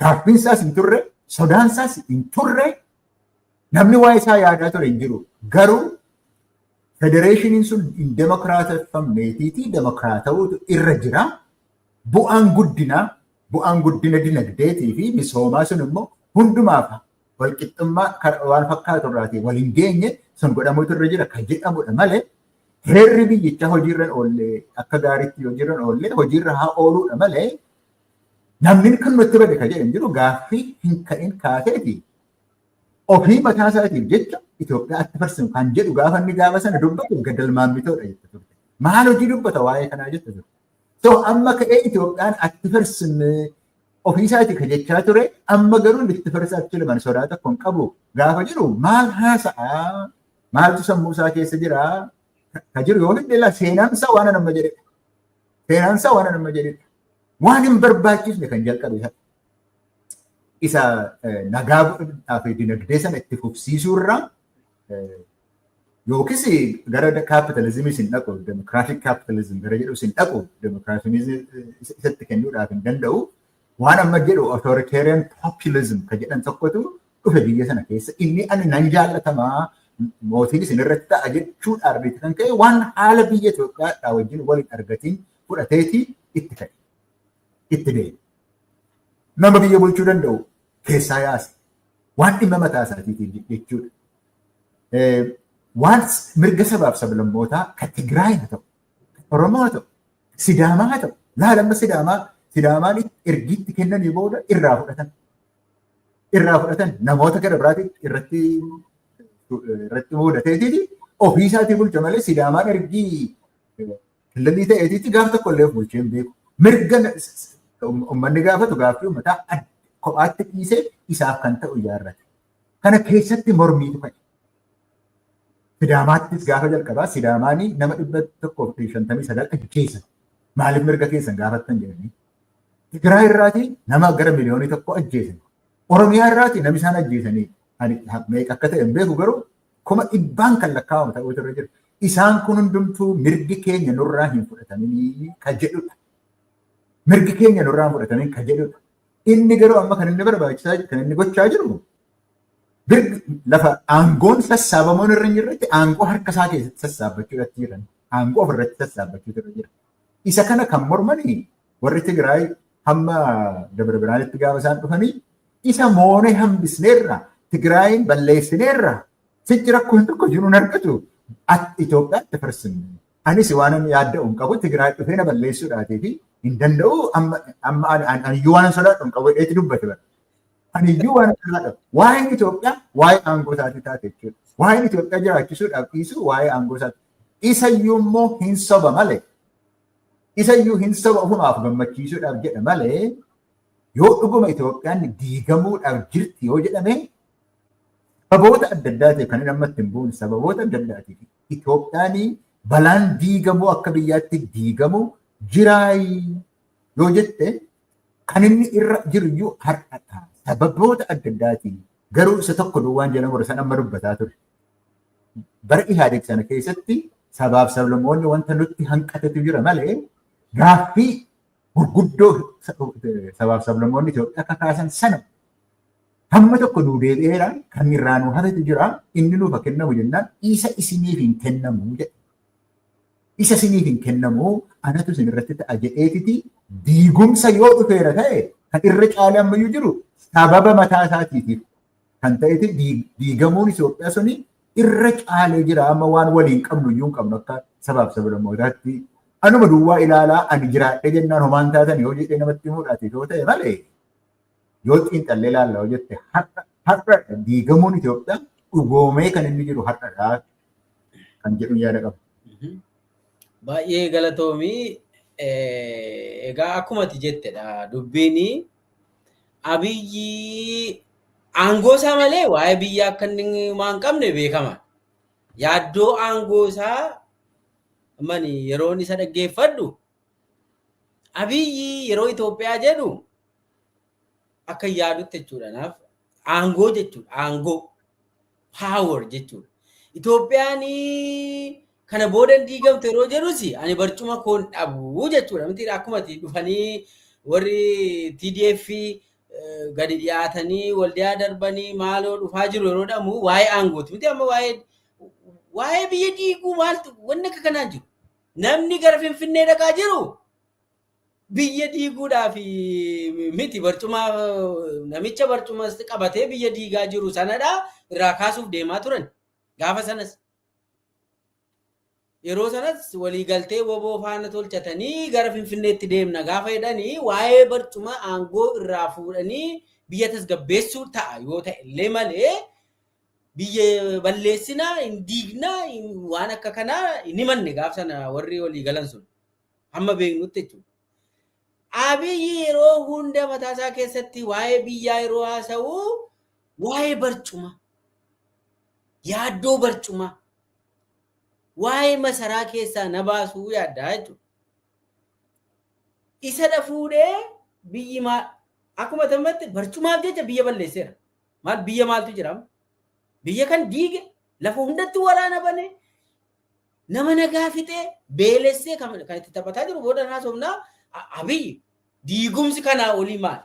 Gaaffiin isaas hin turre, sodaan isaas hin turre, namni waa'ee isaa yaadaa ture hin jiru. Garuu federeeshiniin sun hin demokiraateffamneetiiti demokiraatawuutu irra jira. Bu'aan guddina dinagdeetii fi misoomaa sun immoo hundumaaf walqixxummaa waan fakkaatu irraatii waliin geenye sun godhamuutu irra jira kan jedhamudha malee heerri biyyicha hojiirra oollee akka gaariitti hojiirra haa ooluudha malee namni kan nutti bade kan jedhan jiru gaaffii hin ka'in kaaseeti. Ofii mataa isaatiif jecha Itoophiyaa atti barsiisu kan jedhu gaafa inni gaafa sana dubbatu gadalmaan mitoodha jette turte. Maal hojii dubbata waa'ee kanaa jette turte. So amma ka'ee Itoophiyaan atti barsiisne ofii isaatii kan jechaa ture amma garuu itti barsiisaatti laman sodaa tokko hin qabu gaafa jiru maal haasa'aa maaltu sammuu isaa keessa jira kan jiru yoo hidheela seenaan isaa waan nama jedhedha. Waan hin barbaachisne kan jalqabe isa nagaa fi dinagdee sana itti fufsiisuurraa yookiis gara kaapitalizimii sin dhaqu demokiraatik kaapitalizim gara jedhu sin dhaqu demokiraatizimii isatti kennuudhaaf hin danda'u waan amma jedhu authoritarian populism kan jedhan tokkotu dhufe biyya sana keessa inni ani nan jaallatamaa mootiin isin irratti ta'a jechuudhaan kan ka'e waan haala biyya Itoophiyaa wajjin waliin argatiin fudhateetii itti ka'e. Itti deemu. Nama biyya bulchuu danda'u keessaa yaase waan dhimma mataa isaatiif jechuudha. Waan mirga sabaaf sablammootaa kan Tigraay haa ta'u, Oromoo haa ta'u, Sidaamaa haa ta'u, laalamma Sidaamaan ergiitti kennanii booda irraa fudhatan namoota gara biraatiif irratti muudateetiiti ofii isaatii bulcha malee Sidaamaan ergii killalii ta'eetiitti gaaf tokko illee bulchee hin beeku. Mirga uummanni gaafatu gaaffii uummataa kophaatti dhiisee isaaf kan ta'u ijaarrate. Kana keessatti mormiitu ka'e. Sidaamaattis gaafa jalqabaa Sidaamaanii nama 159 ajjeesan. Maaliif mirga keessan gaafattan jedhanii. Tigraay irraatii nama gara miliyoonii tokko ajjeesan. Oromiyaa irraatii namni isaan ajjeesanii meeqa akka ta'e hin beeku garuu 100,000 kan lakkaa'amu ta'uutu irra jira. Isaan kun hundumtuu mirgi keenya nurraa hin fudhatamanii kan jedhudha. Mirgi keenya nurraa hin fudhatamanii kan jedhudha. Inni garuu amma kan inni barbaachisaa kan inni gochaa jiru lafa aangoon sassaabamoon irra hin jirretti aangoo harka isaa keessatti sassaabachuu irratti jiran. Aangoo ofirratti sassaabachuu irra jira. Isa kana kan mormanii warri Tigraay hamma Dabra Biraanitti gaafa isaan dhufanii isa moonee hambisneerra Tigraayin balleessineerra sichi rakkoo tokko jiru hin argatu. Itoophiyaatti farsinne. Anis waan ani yaadda'u hin qabu Tigraay dhufee na balleessuudhaatii fi hin danda'u amma aniyyuu waan sodaadhu hin qabu jedheeti dubbate bara. Aniyyuu waan sodaadhu. Waa'een Itoophiyaa waa'ee aangoo isaatii taate jechuudha. Waa'een Itoophiyaa jiraachisuudhaaf dhiisu waa'ee aangoo isaati. Isayyuu immoo hin soba malee. Isayyuu hin soba ofumaaf gammachiisuudhaaf jedha malee yoo dhuguma Itoophiyaan diigamuudhaaf jirti yoo jedhame sababoota adda addaatiif kan inni ammatti hin buune sababoota adda addaatiif Itoophiyaan balaan diigamuu akka biyyaatti diigamu jiraayi yoo jette kan inni irra jiru iyyuu har'adha. Sababoota adda addaatiin garuu isa tokko duwwaan jala godhe san amma dubbataa ture. Bara Ihaadeeg sana keessatti sabaaf sablammoonni wanta nutti hanqatetu jira malee gaaffii gurguddoo sabaaf sablammoonni Itoophiyaa kakaasan sana hamma tokko nuu deebi'eera kan irraa nuu hafetu jira inni nuuf kennamu jennaan isa isiniif hin kennamu jedhe. Isa isiniif hin kennamu anatu isin irratti ta'a jedheetiti diigumsa yoo dhufeera ta'e kan irra caalee ammayyuu jiru sababa mataa isaatiitiif kan ta'eeti diigamuun Itoophiyaa suni irra caalee jira amma waan waliin qabnu iyyuu hin qabnu akka sabaaf sablammootaatti anuma duwwaa ilaalaa ani jiraadhe jennaan homaan taatan yoo jedhee namatti himuudhaati yoo ta'e malee yoo xiinxallee ilaalla yoo jette har'a diigamuun Itoophiyaa dhugoomee kan inni jiru har'adhaa kan jedhu yaada qaba. Baay'ee galatoomii egaa akkuma ati jettedha dubbiin Abiyyi aangoo isaa malee waa'ee biyya akka inni waan qabne beekama. Yaaddoo aangoo isaa mani yeroon isa dhaggeeffadhu Abiyyi yeroo Itoophiyaa jedhu akka yaadutti jechuudha. Naaf aangoo jechuudha. Aangoo power jechuudha. Itoophiyaan kana booda diigamte yeroo jedhus ani barcuma koon dhabu jechuudha. Miti akkuma dhufanii warri TDF gadi dhiyaatanii waldiyaa darbanii maaloo dhufaa jiru yeroo dhamu waa'ee aangooti. Miti amma waa'ee biyya diiguu maaltu wanni akka kanaa jiru. Namni gara Finfinnee dhaqaa jiru biyya diiguudhaaf miti barcuma namicha barcuma qabatee biyya diigaa jiru sanadha irraa kaasuuf deemaa turan gaafa sanas. Yeroo sanas walii galtee woboo faana tolchatanii gara Finfinneetti deemna gaafa jedhanii waa'ee barcuma aangoo irraa fuudhanii biyya tasgabbeessuu ta'a yoo ta'e illee malee biyya balleessinaa hin diignaa waan akka kanaa hin himanne gaafa sana warri walii galan sun hamma beeknutti jechuudha. Abiyyi yeroo hunda mataasaa keessatti waa'ee biyyaa yeroo haasa'u waa'ee barcuma yaaddoo barcuma waa'ee masaraa keessaa na baasuu yaaddaa jechuudha. Isa dhafuudhee biyyi maal akkuma tammatti barcumaaf jecha biyya balleesseera. Maal biyya maaltu jira? Biyya kan diige lafa hundatti waraana bane nama nagaa fixee beelessee kan itti taphataa jiru booda haasofnaa Abiyyi diigumsi kanaa olii maal?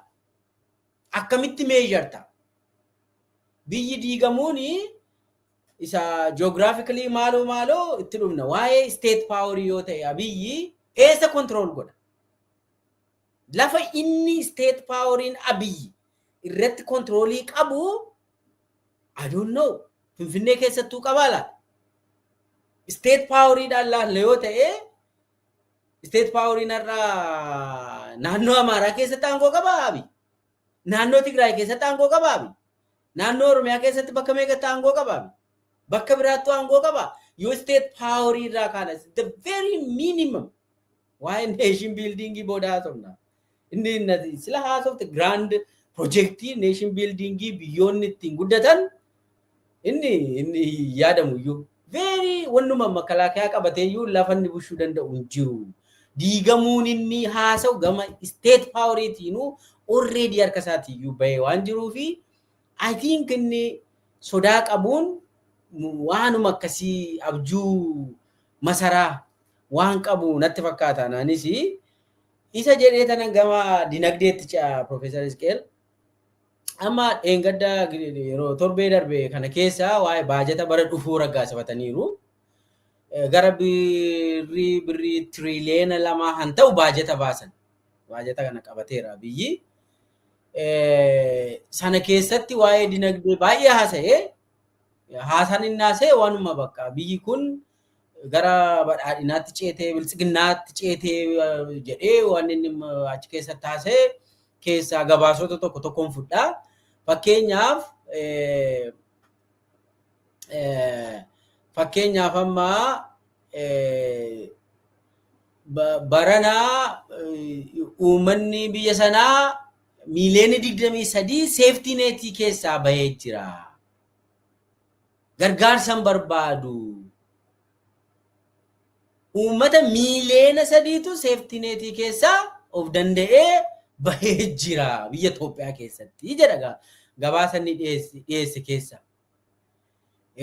Akkamitti meesharta? Biyyi diigamuuni isa geographically maaloo itti dhufna waa'ee state power yoo ta'e Abiyyi eessa control godha? Lafa inni state poweriin Abiyyi irratti controlii qabu I don't know. Finfinnee keessattuu qabaa laata? State poweriidhaan laalla yoo ta'e state poweriin irraa naannoo Amaaraa keessatti aangoo qabaa Abiyyi? Naannoo Tigraay keessatti aangoo qabaa Abiyyi? Naannoo Oromiyaa keessatti bakka meeqatti aangoo qabaa Abiyyi? Bakka biraattuu aangoo qabaa? Yoo state powerii irraa kaanas the very minimum waa'ee nation building booda haasofna. Inni sila haasofte grand projectii nation building biyyoonni ittiin guddatan inni yaadamu iyyuu very wannuma makalaakaa qabatee iyyuu lafa inni bushuu danda'u hin jiru. Diigamuun inni haasa'u gama state poweriitiinuu already harka isaatii iyyuu bahee waan jiruufi I think inni sodaa qabuun waanuma akkasii abjuu masaraa waan qabu natti fakkaata. Naanis isa jedhee tanan gama dinagdeetti ce'a Profeesar Isqeel. Amma eengadda yeroo torbee darbe kana keessa waa'ee baajata bara dhufuu raggaasifataniiru. Gara birrii tiriliyeena 2 han ta'u baajata baasan. Baajata kana qabateera biyyi. Sana keessatti waa'ee dinagdee baay'ee haasa'ee haasaan inni haasa'e waanuma bakka biyyi kun gara badhaadhinaatti ceetee bilchiginnaatti ceetee jedhee waan inni achi keessatti haasa'e keessaa gabaasota tokkoon fudhaa. Fakkeenyaaf amma baranaa uummanni biyya sanaa miiliyoona 23 seeftii neetii keessaa bahee jira. Gargaarsan barbaadu. Uummata miiliyoona 3tu seeftii neetii keessaa of danda'ee bahee jira biyya Itoophiyaa keessatti jedha gabaasa inni dhiyeesse keessa.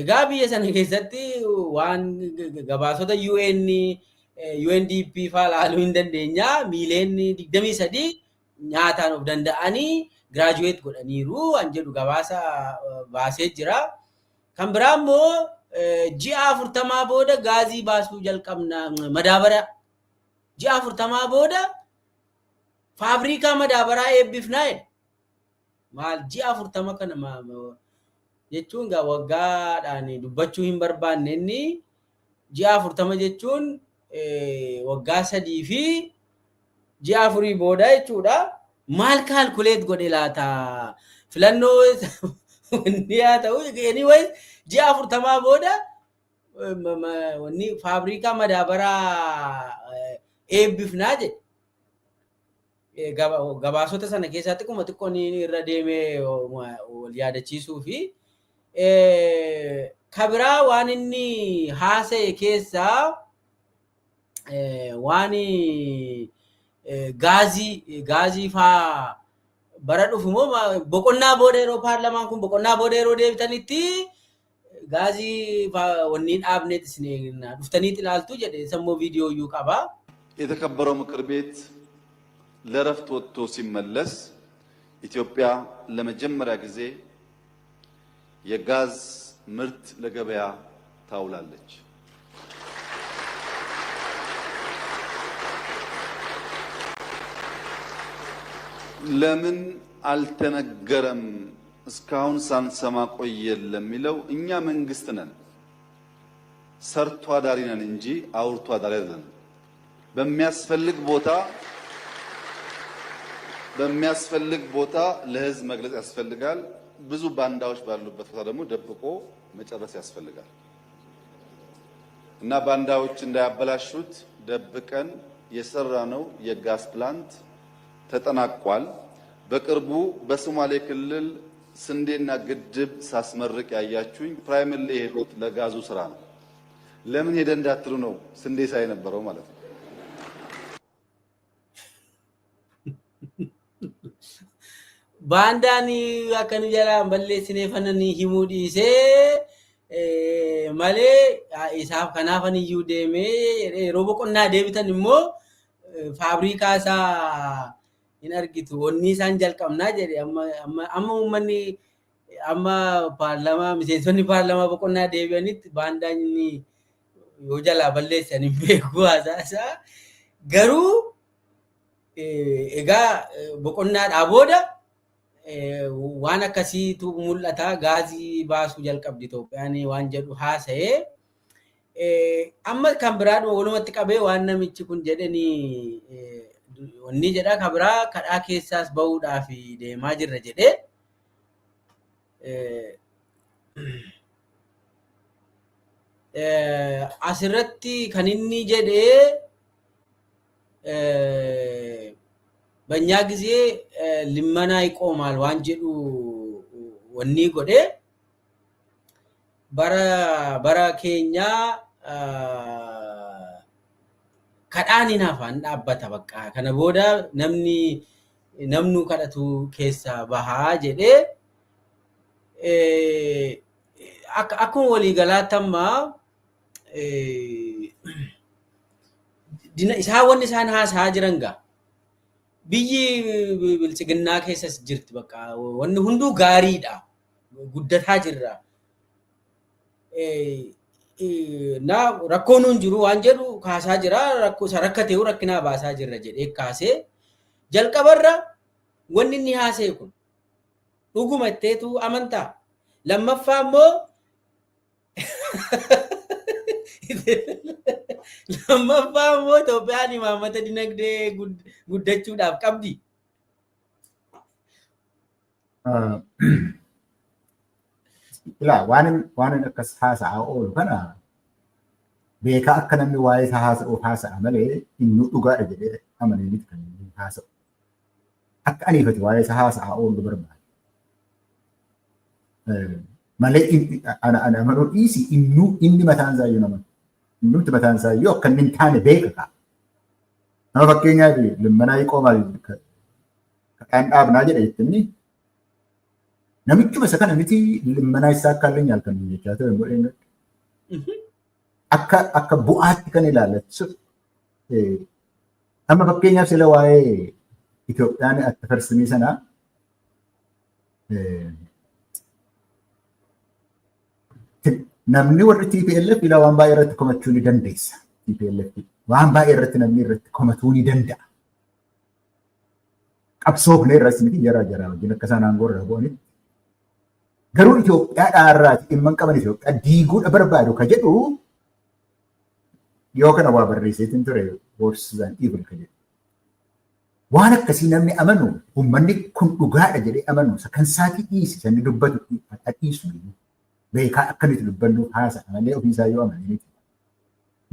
Egaa biyya sana keessatti waan gabaasota UNDP fa'aa ilaaluu hin dandeenya miiliyoonni 23 nyaataan of danda'anii giraajuweet godhaniiru waan jedhu gabaasa baasee jira. Kan biraa immoo ji'a 40 booda gaazii baasuu jalqabna madaabaraa. Ji'a 40 booda faabrikaa madaabaraa eebbifnaa jedha. Maal ji'a 40 kana jechuun waggaadhaan dubbachuu hin barbaanne inni ji'a 40 jechuun waggaa 3 fi ji'a 4 booda jechuudha. Maal kaalkuleet godhe laata filannoo inni haa ta'u anyways ji'a 40 booda wanni faabrikaa madaabaraa eebbifnaa jedhe. Gabaasota sana keessatti kuma xiqqoon irra deemee wal yaadachiisuu fi kabiraa waan inni haasa'e keessaa waan gaazii faa bara dhufu moo boqonnaa booda yeroo paarlamaan kun boqonnaa booda yeroo deebitanitti gaazii faa wanni dhaabneet isin dhuftaniit ilaaltu jedhe sammoo viidiyoo iyyuu qaba. የተከበረው ምክር ቤት ለረፍት ወጥቶ ሲመለስ ኢትዮጵያ ለመጀመሪያ ጊዜ የጋዝ ምርት ለገበያ ታውላለች። ለምን አልተነገረም እስካሁን ሳንሰማ ቆየን ለሚለው እኛ መንግስት ነን፣ ሰርቶ አዳሪ ነን እንጂ አውርቶ አዳሪ አይደለም። በሚያስፈልግ ቦታ ለህዝብ መግለጽ ያስፈልጋል። ብዙ ባንዳዎች ባሉበት ቦታ ደግሞ ደብቆ መጨረስ ያስፈልጋል እና ባንዳዎች እንዳያበላሹት ደብቀን የሰራነው የጋዝ ፕላንት ተጠናቋል። በቅርቡ በሶማሌ ክልል ስንዴና ግድብ ሳስመርቅ ያያችሁኝ ፕራይመሪ ሄዶት ለጋዙ ስራ ነው። ለምን ሄደ እንዳትሉ ነው ስንዴ ሳይነበረው ማለት ነው። ባንዳኒ አከኑ ጀላ በሌስኔ ፈነኒ ሂሙዲሴ ማሌ ኢሳፍ ከናፈን እዩ ደሜ ሮቦቆና ዴቢተን ሞ ፋብሪካሳ ኢነርጊቱ ወኒ ሳንጀል ቀምና ጀዲ አማ ኡመኒ አማ ፓርላማ ሚሴንሶኒ ፓርላማ በቆና ዴቢያኒት ባንዳኒ ዮጀላ በሌሰኒ ቤኩ አዛሳ ገሩ ኤጋ በቆና ዳቦዳ waan akkasiitu mul'ata gaazii baasuu jalqabdi Itoophiyaan waan jedhu haasa'ee amma kan biraa walumatti qabee waan namichi kun jedhani wanni jedha kan biraa kadhaa keessaas bahuudhaaf deemaa jirra jedhee asirratti kan inni jedhee በእኛ ጊዜ ልመና ይቆማል ዋን ጀዱ ወኒ ጎዴ bara keenya kadhaani nafaan dhaabbata bakka kana booda namnu kadhatu keessa bahaa jedhee akkuma walii galaatamma isaa wanni isaan haasaa jiran gaa biyyi bilchiginnaa keessas jirti bakka wanni hunduu gaariidha guddataa jirra na rakkoon hin jiru waan jedhu kaasaa jira rakkatee rakkinaa baasaa jirra jedhee kaasee jalqabarra wanni inni haasee kun dhuguma itteetu amantaa lammaffaa immoo lammaffaa immoo Itoophiyaan imaammata dinagdee guddachuudhaaf qabdi. Ilaa waan akkas haasa'aa oolu kana beekaa akka namni waa'ee isaa haasa'uuf haasa'a malee inni dhugaadha jedhee amanee miti kan inni haasa'u. Akka aniifati waa'ee isaa haasa'aa oolu barbaada. Malee ana amanuu dhiisi inni mataan isaa iyyuu nama. Nuti mataan isaa iyyuu akka inni hin taane beeka. Nama fakkeenyaaf limmanaa qoomaa kan dhaabnaa jedhe ittiin namichuma isa kana miti limmanaa isaa akka illee nyaaltan jechaa ture godheen akka bu'aatti kan ilaallatu. Amma fakkeenyaaf sila waa'ee Itoophiyaan akka farsimii sanaa namni warri TPLF ilaa waan baay'ee irratti komachuu ni dandeessa. TPLF waan baay'ee irratti namni irratti komatuu ni danda'a. Qabsoofne irratti miti jaraa wajjin akka isaan aangoo irra bu'anitti. Garuu Itoophiyaa irraati dhimma qaban Itoophiyaa diiguudha barbaadu ka jedhu yoo kana waa barreesseetiin ture worse evil ka jedhu. Waan akkasii namni amanu uummanni kun dhugaadha jedhee amanu kan saatii dhiisi sanni dubbatu dhiisu beekaa akkamitti dubbannuuf haasa'a malee ofiisaa yoo amananii.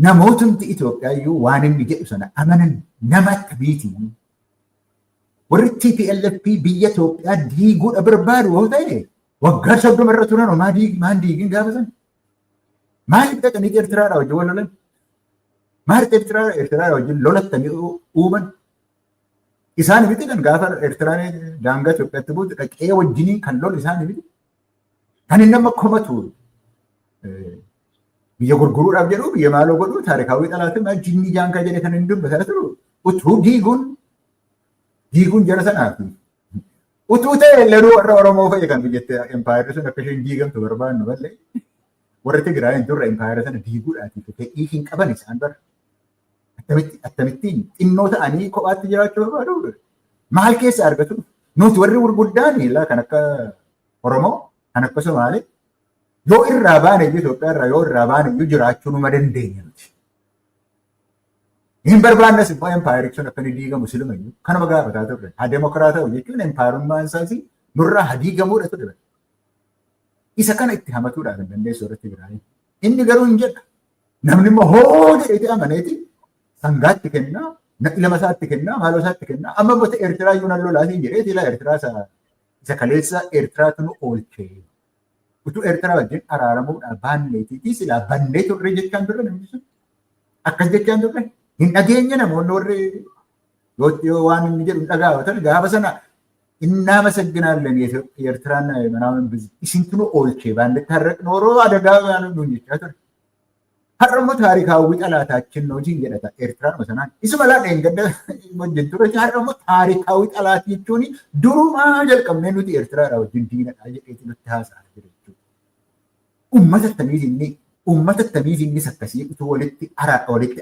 Namootni Itoophiyaa iyyuu waan inni jedhu sana amanan nama akkamiiti. Warri TPLF biyya Itoophiyaa diiguudha barbaadu yoo ta'e waggaa 30 irra turan maan diigin gaafa sana. Maaliif dhaqanii Eertiraadhaa wajjin wal lolan? Maaliif Eertiraadhaa wajjin lolattanii uuman? Isaan miti kan gaafa Eertiraan daangaa Itoophiyaatti buutu dhaqee wajjiniin kan lolu isaan miti. Kan inni amma komatu biyya gurguruudhaaf jedhu biyya maaloo godhu taarikaawwii dhalaatiin jinni jaankaa jedhee kan inni dubbataa turu utuu diiguun jara sanaaf. Utuu ta'e leruu warra Oromoo fa'i kan biyyatti empaayerii sun akka isheen diigamtu barbaannu malee warra Tigraay hin turre empaayerii sana diiguudhaatiif fedhii hin qaban isaan bara. Akkamittiin xinnoo ta'anii kophaatti jiraachuu barbaadu. Maal keessa argatu? Nuti warri gurguddaan kan akka Oromoo kan akka Somaalee yoo irraa baane Itoophiyaa irraa yoo irraa baane jiraachuu numa dandeenya nuti. Hin barbaannes immoo empaayerii sun akka inni diigamu silumayyuu kanuma gaafataa turre. Haa demokiraataa jechuun empaayerummaan isaas nurraa haa diigamuudha ture. Isa kana itti hamatuudhaan hin dandeessu irratti biraanii. Inni garuu hin jedha. Namni immoo hoo jedheeti amaneeti sangaatti kennaa, ilma isaatti kennaa, maaloo isaatti kennaa. Amma bota Eertiraa iyyuu nan lolaatiin jedheeti ilaa Eertiraa isa kaleessa Eertiraatu nu oolchee. Utuu Eertiraa wajjin araaramuudhaan baanneetii silaa bannee turre jechaan turre namni sun. Akkas jechaan turre. Hin dhageenya namoonni warri yoo waan inni jedhu dhagaawatan gaafa sana innaa masagginaalleen Eertiraan manaamin isintu nu oolchee baannetti harraqni horoo adagaa waan nuun jechaa ture. Har'a immoo taarikaawwii xalaataachin hojiin jedhata Eertiraan sanaan. Isuma laadheen gadda wajjin ture har'a immoo taarikaawwii xalaatii jechuun durumaa jalqabnee nuti Eertiraadhaa wajjin diinadhaa jedheeti nutti haasa'aa jira jechuudha. Uummata tamiizinnis akkasii utuu walitti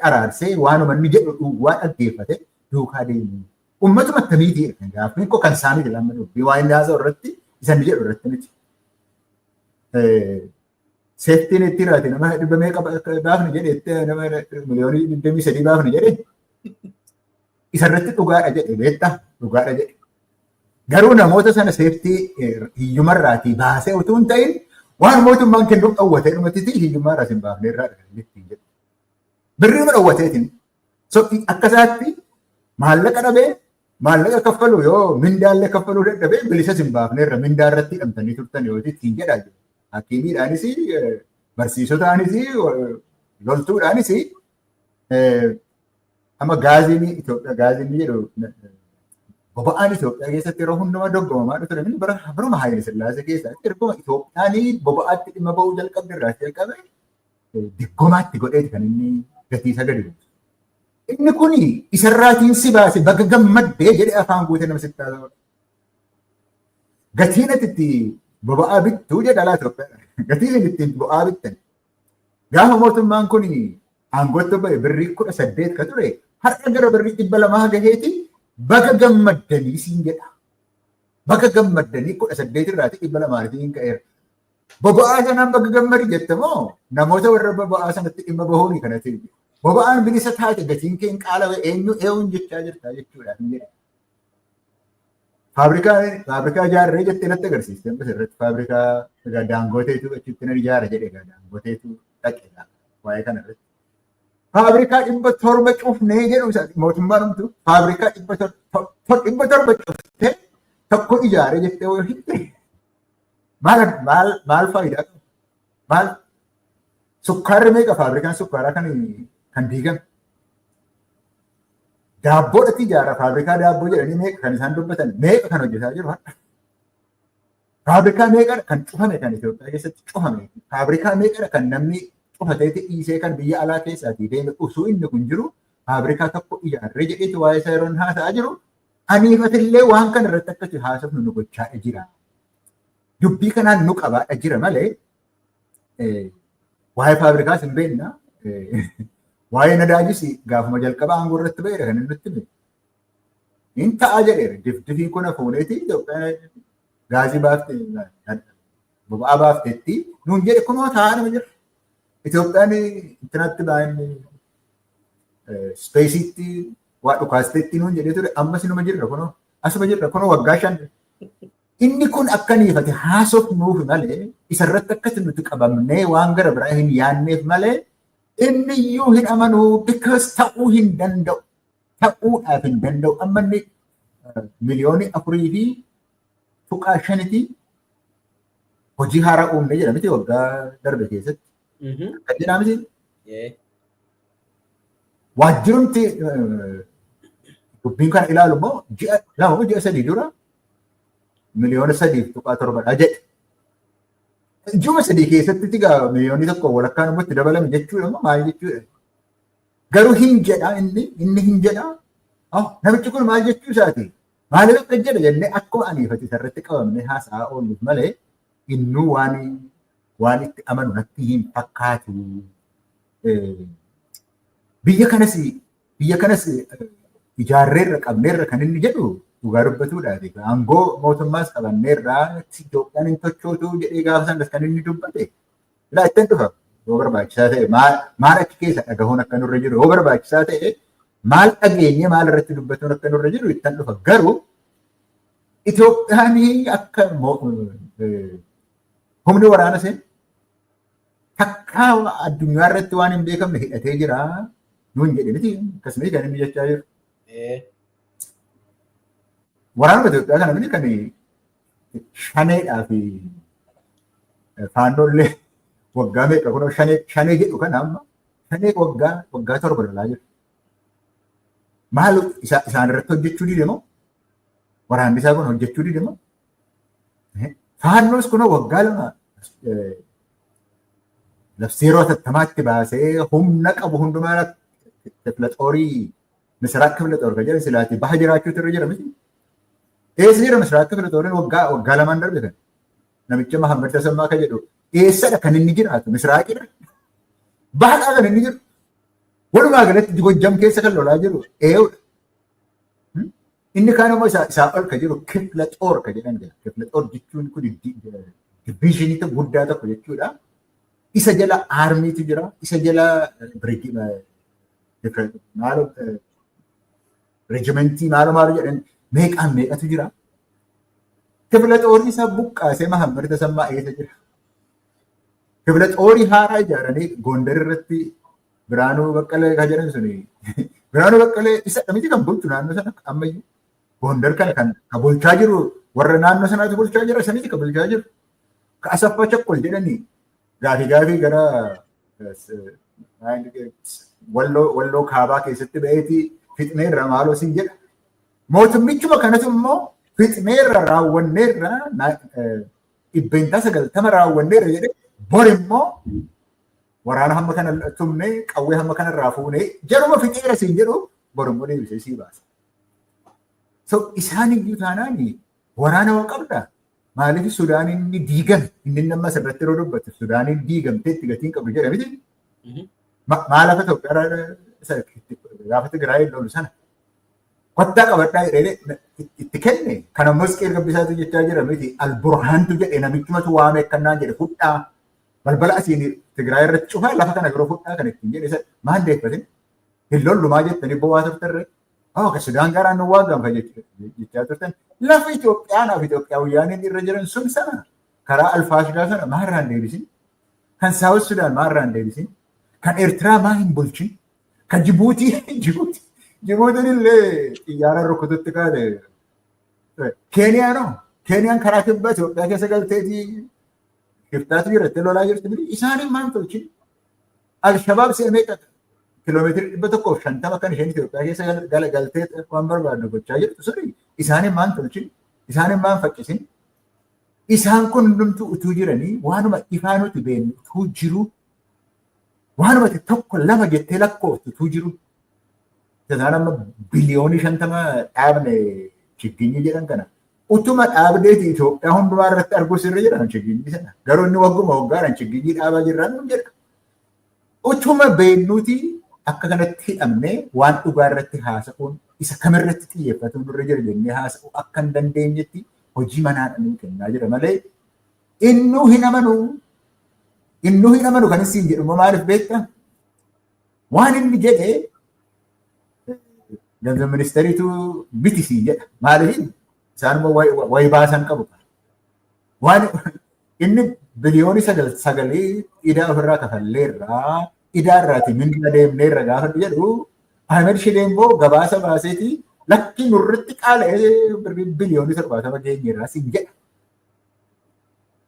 araarsee waanuma inni jedhu waan dhaggeeffate duukaa deemu. Uummatuma tamiitii gaafni kan isaanii jedhamu dubbii waan inni haasa'u irratti isa inni jedhu irratti miti. Seeftiin itti raate nama dhibba meeqa baafni jedhee nama miliyoonii 23 baafni jedhee isarratti dhugaadha jedhe beektaa dhugaadha jedhe. Garuu namoota sana seeftii hiyyumarraatii baasee utuu hin ta'in waan mootummaan kennuuf dhawwatee dhumatti hiyyummaa irraa hin baafne irraa dhaga'anii jedhu. Birrii dhawwateetiin akka isaatti maallaqa dhabee maallaqa kaffalu yoo mindaallee kaffaluu dadhabee bilisa hin baafne irra mindaa irratti hidhamtanii turtan yoo ittiin jedhaa jiru. Hakiimiidhaanis barsiisotaanis loltuudhaanis amma gaaziin jedhu boba'aan Itoophiyaa keessatti yeroo hundumaa doggomamaa dhufe namni baruma Haayile Sillaasee keessatti erguma Itoophiyaan boba'aatti dhimma ba'uu jalqabde irraa jalqabe diggomaatti godheeti kan inni gatii isa gadi buusu. Inni kun isarraatiin si baase baga gammaddee jedhee afaan guutee nama sitti haasa'udha. Gatiin ati boba'aa bittuu jedha laa Itoophiyaa. Gatiin ittiin boba'aa bittan. Gaafa mootummaan kun aangootti ba'e birrii 18 ka ture har'a gara birrii 200 gaheeti baga gammaddanii siin jedha. Baga gammaddanii 18 irraati 200 ka'eera. Boba'aa sanaan baga gammadi jettamoo namoota warra boba'aa sanatti dhimma bahuuni kanatti. Boba'aan bilisa taate gatiin keen qaalawe eenyuun jechaa jirta jechuudha. Faabrikaa ijaarree jettee natti agarsiiste irratti faabrikaa daangooteetu achitti nan ijaara jedhe daangooteetu dhaqeedha waa'ee kana irratti. Faabrikaa 700 cufnee jedhu mootummaan humtu faabrikaa 700 cuftee tokko ijaaree jettee yoo hitte maal faayidaa qabu? Maal sukkaarri meeqa faabrikaan sukkaaraa kan diigame? daabboodhatti ijaara faabrikaa daabboo jedhanii meeqa kan isaan dubbatan meeqa kan hojjetaa jiru har'a. Faabrikaa meeqa kan cufame kan Itoophiyaa keessatti cufame faabrikaa meeqa kan namni cufateeti dhiisee kan biyya alaa keessaatii deeme osoo inni kun jiru faabrikaa tokko ijaarree jedheeti waa'ee isaa yeroo haasa'aa jiru aniifatillee waan kana irratti akkatti haasofnu nu gochaa jira. Dubbii kanaan nu qabaadha jira malee waa'ee faabrikaas hin beekna. Waa'ee nadaajis gaafuma jalqaba aangoo irratti ba'eera kan inni nutti hime. Inni ta'aa jedheera. Difdifiin kun fuuneeti Itoophiyaan gaazii baaftee boba'aa baafteetti nuun jedhe kunoo taa'aa nama jira. Itoophiyaan intinatti baay'inni ispeesiitti waa dhukaasteetti nuun jedhee ture ammas numa jirra kunoo asuma jirra kunoo waggaa 5. Inni kun akka niifate haasofnuuf malee isarratti akkatti nuti qabamnee waan gara biraa hin yaanneef malee inni iyyuu hin amanuu because ta'uu hin danda'u. Ta'uudhaaf hin danda'u. Amma inni miliyoonii 4.5 hojii haaraa uumne jedhamti waggaa darbe keessatti. Kan jedhamti. Waajjirumti dubbiin kana ilaalu immoo ji'a 3 dura miliyoona 3.7 jedhe. Juma 3 keessatti egaa miliyoonii 1 walakkaan immoo itti dabalame jechuudha immoo maal jechuudha. Garuu hin jedha inni hin jedha. Namichi kun maal jechuu isaati? Maaliif akka jedha jennee akkuma aniifati irratti qabamnee haasa'aa oolluuf malee innuu waan itti amanu natti hin fakkaatu. Biyya kanas ijaarreerra qabneerra kan inni jedhu dhugaa dubbatuudhaati. Aangoo mootummaas qabanneerraa Itoophiyaan hin tochootu jedhee gaafa sanas kan inni dubbate. Ilaa ittiin dhufa yoo barbaachisaa ta'e maal achi keessa dhagahuun akka nurra jiru yoo barbaachisaa ta'e maal dhageenye maal irratti dubbatuun akka nurra jiru ittiin dhufa. Garuu Itoophiyaan akka humni waraana seen takkaa addunyaa irratti waan hin beekamne hidhatee jira nuun jedhe miti akkasumas kan inni jechaa jiru. Waraana Itoophiyaa kana miti kan shaneedhaa fi faannoollee waggaa meeqa kunoo shanee jedhu kana amma shanee waggaa 7 lolaa jiru. Maal isaan irratti hojjechuu didemoo? Waraanni isaa kun hojjechuu didemoo? Faannoos kunoo waggaa 2 labsii yeroo 80tti baasee humna qabu hundumaa Kiflexoorii Misiraaq Kiflexoor kan jedhan silaati baha jiraachuutu irra jira miti. Eessa jira Misiraaq Kiflexooriin waggaa 2 darbe kan namicha Mahammad Tasammaa kan jedhu eessadha kan inni jiraatu Misiraaqidha. Bahaadhaa kan inni jiru. Walumaa galatti Gojjam keessa kan lolaa jiru ee'uudha. Inni kaan immoo isaa ol kan jiru Kiflexoor kan jedhan jira. Kiflexoor jechuun kun diviizhinii guddaa tokko jechuudha. Isa jala aarmiitu jira. Isa jala reejimentii maaloo jedhan meeqaan meeqatu jira. Kiflexoorii isaa buqqaasee Mahammad Tasammaa eessa jira. Kiflexoorii haaraa ijaaranii Gondar irratti Biraanuu Baqqalee kan jedhan suni. Biraanuu Baqqalee isa miti kan bulchu naannoo sana ammayyuu. Gondar kana kan bulchaa jiru warra naannoo sanaatu bulchaa jira isa miti kan bulchaa jiru. Ka Asaffaa Chakkol jedhanii gaafii gara walloo kaabaa keessatti ba'eetii fixneerra maaloo siin jedha. Mootummichuma kanas immoo fixneerra raawwanneerra 90 raawwanneerra jedhe bor immoo waraana hamma kana tumnee qawwee hamma kanarraa fuunee jaruma fixeera siin jedhu bor immoo deebisee sii baasa. So isaan iyyuu taanaan waraana waan qabda. Maaliif Sudaaniin inni diigame inni nama asirratti yeroo dubbatu Sudaaniin diigamteetti gatiin qabdu jedha miti. Maal akka Itoophiyaa gaafa Tigraay lolu sana kottaa qabadhaa jedhee itti kenne kan ammoo Isqeel Gabbisaatu jechaa jira miti Alburhaantu jedhe namichumatu waame akkannaan jedhe fudhaa balbala asiin Tigraay irratti cufaa lafa kana yeroo fudhaa kan ittiin jedhe maal deeffatin hin lollumaa jettanii bo'aa turtarree ka Sudaan garaan nu waagganfa jechaa turtan lafa Itoophiyaanaaf Itoophiyaawiyyaaniin irra jiran sun sana karaa Alfaashidaa sana maarraan deebisin kan Saawus Sudaan maarraan deebisin kan Eertiraa maa hin bulchin kan Jibuutiin illee xiyyaara rukututti kaale Keeniyaan karaa kibbaa Itoophiyaa keessa galteetii kiftaatu jirattee lolaa jirti miti isaaniin maan tolchin Alshabaab seenee kiiloomeetira 150 kan isheen Itoophiyaa keessa galagaltee waan barbaaddu gochaa jirtu suni isaanin maan tolchin isaanin maan faccisin isaan kun hundumtuu utuu jiranii waanuma ifaa nuti beeknu utuu jiru waanuma tokko lama jettee lakkooftu utuu jiru isaan amma biliyoonii 50 dhaabne chigginyi jedhan kana utuma dhaabdeeti Itoophiyaa hundumaa irratti arguu sirri jedhan chigginyi sana garuu inni wagguma waggaadhaan chigginyi dhaabaa jirran nun jedha utuma beeknuuti akka kanatti hidhamnee waan dhugaa irratti haasa'uun isa kamirratti xiyyeeffatu nurra jira jennee haasa'uu akka hin dandeenyetti hojii manaadhaan nuu kennaa jira malee innuu hin amanu kan isin jedhu maaliif beektaa? Waan inni jedhe gabaa ministeeritu biti siin jedha maaliif isaan immoo wayi baasan qabu. Waan inni biliyoonii 9 idaa ofirraa kafalleerraa idaarraati minna deemneerra gaafa jedhu Ahmed Shidee immoo gabaasa baaseeti lakki nurratti qaala'ee biliyoonii 70 geenyeerraa siin jedha.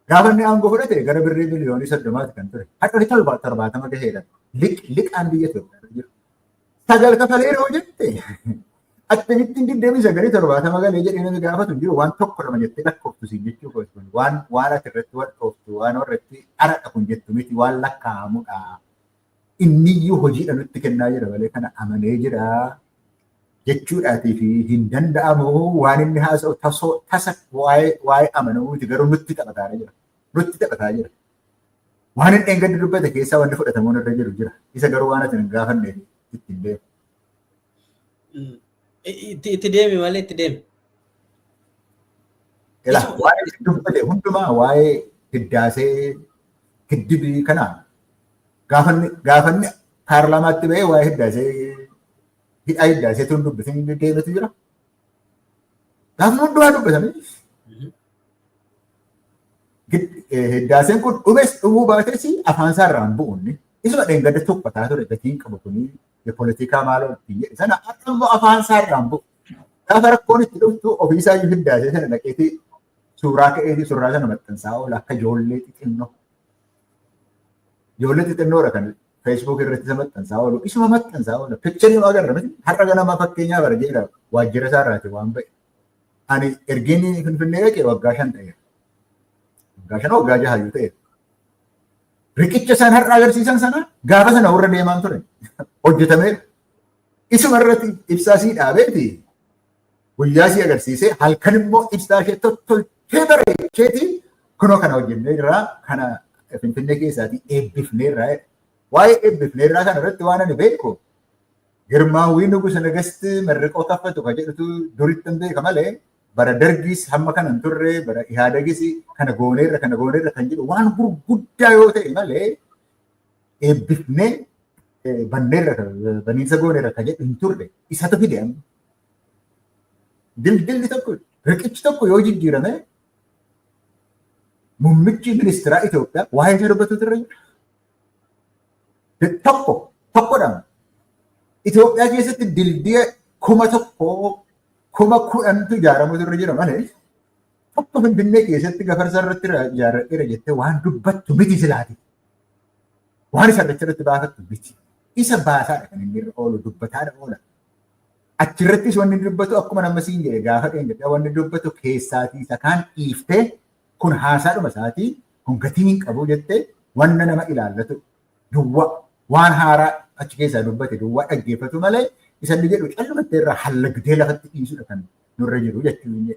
Gaafa inni aangoo fudhate gara birrii biliyoonii 30 kan ture. Hadhanii 70 gaheedha. Liqaan biyya Itoophiyaa jiru. 9 kafaleera hoo jette akkamitti 29 galee jedhee namni gaafatu jiru waan tokko lama jettee lakkooftu siin jechuu waan ati irratti walqooftu waan irratti aradha kun jettu miti waan lakkaa'amudha. Inniyyuu hojiidha nutti kennaa jira malee kana amanee jira jechuudhaatii fi hin danda'amu waan inni haasa'u tasa waa'ee amanamuuti garuu nutti taphataa jira. Waan inni eeggaddi dubbate keessaa wanti fudhatamuun irra jiru jira. Isa garuu waan ati hin gaafanneef ittiin deemu. Itti deemi malee itti deemi. Waan inni dubbate hundumaa waa'ee hiddaasee giddibii kanaa gaafanni paarlaamaatti ba'ee waa'ee hiddaasee tun dubbisin deemetu jira. Gaafni hundumaa dubbatame. Hiddaaseen kun dhumuu baates afaan isaarraan bu'uunni. Isuma dheengadda tuphataa ture gatiin qabu kuni poolitikaa maaloo ittiin jedhe sana akka immoo afaan isaarraan bu'u. Gaafa rakkoon itti dhuftu ofiisaa hiddaasee sana dhaqeeti suuraa ka'eeti suuraa sana maxxansaa oola akka ijoollee xixinnoo. Ijoollee xixinnoo kan Facebook irratti isa maxxansaa oolu isuma maxxansaa oola. Piikcharii maa agarra miti har'a ganamaa fakkeenyaa barjeedha waajjira isaarraati waan ba'e. Ani ergiin Finfinnee dhaqee waggaa 5 ta'eera. Waggaa 6 ta'eera. Riqicha isaan har'a agarsiisan sana gaafa sana warra deemaan ture hojjetameera. Isuma irratti ibsaa sii dhaabeeti guyyaa sii agarsiisee halkan immoo ibsaa ishee tolchee bareecheeti kunoo kana hojjenneerraa kana Finfinnee keessaatii eebbifneerraa. Waa'ee eebbifneerraa kana irratti waan ani beeku Girmaawwii Nugusa Nagasti Marriqoo Kaffatu kan jedhutu duritti hin beeka malee bara Dargiis hamma kana hin turre bara Ihaadagis kana gooneerra kan jedhu waan gurguddaa yoo ta'e malee eebbifnee baniinsa gooneerra kan jedhu hin turre isatu fide amma. Dildilli tokko riqichi tokko yoo jijjiirame muummichi ministeeraa Itoophiyaa waa'ee isa dubbatutu irra jira. Tokkodhaan Itoophiyaa keessatti dildiya 1,1000 ijaaramutu irra jira malee tokko Finfinnee keessatti gafarsa irratti ijaarradheera jettee waan dubbattu miti silaati. Waan isa irratti baafattu miti. Isa baasaadha kan inni irra oolu dubbataadha oola. Achirrattis wanni dubbatu akkuma nama siin jedhe gaafa dheengadhaa wanni dubbatu keessaatii isa kaan dhiiftee kun haasaadhuma isaatii kun gatii hin qabu jettee wanna nama ilaallatu duwwaa waan haaraa achi keessaa dubbate duwwaa dhaggeeffatu malee isa inni jedhu callumattee irraa hallagdee lafatti dhiisudha kan nurra jiru jechuun.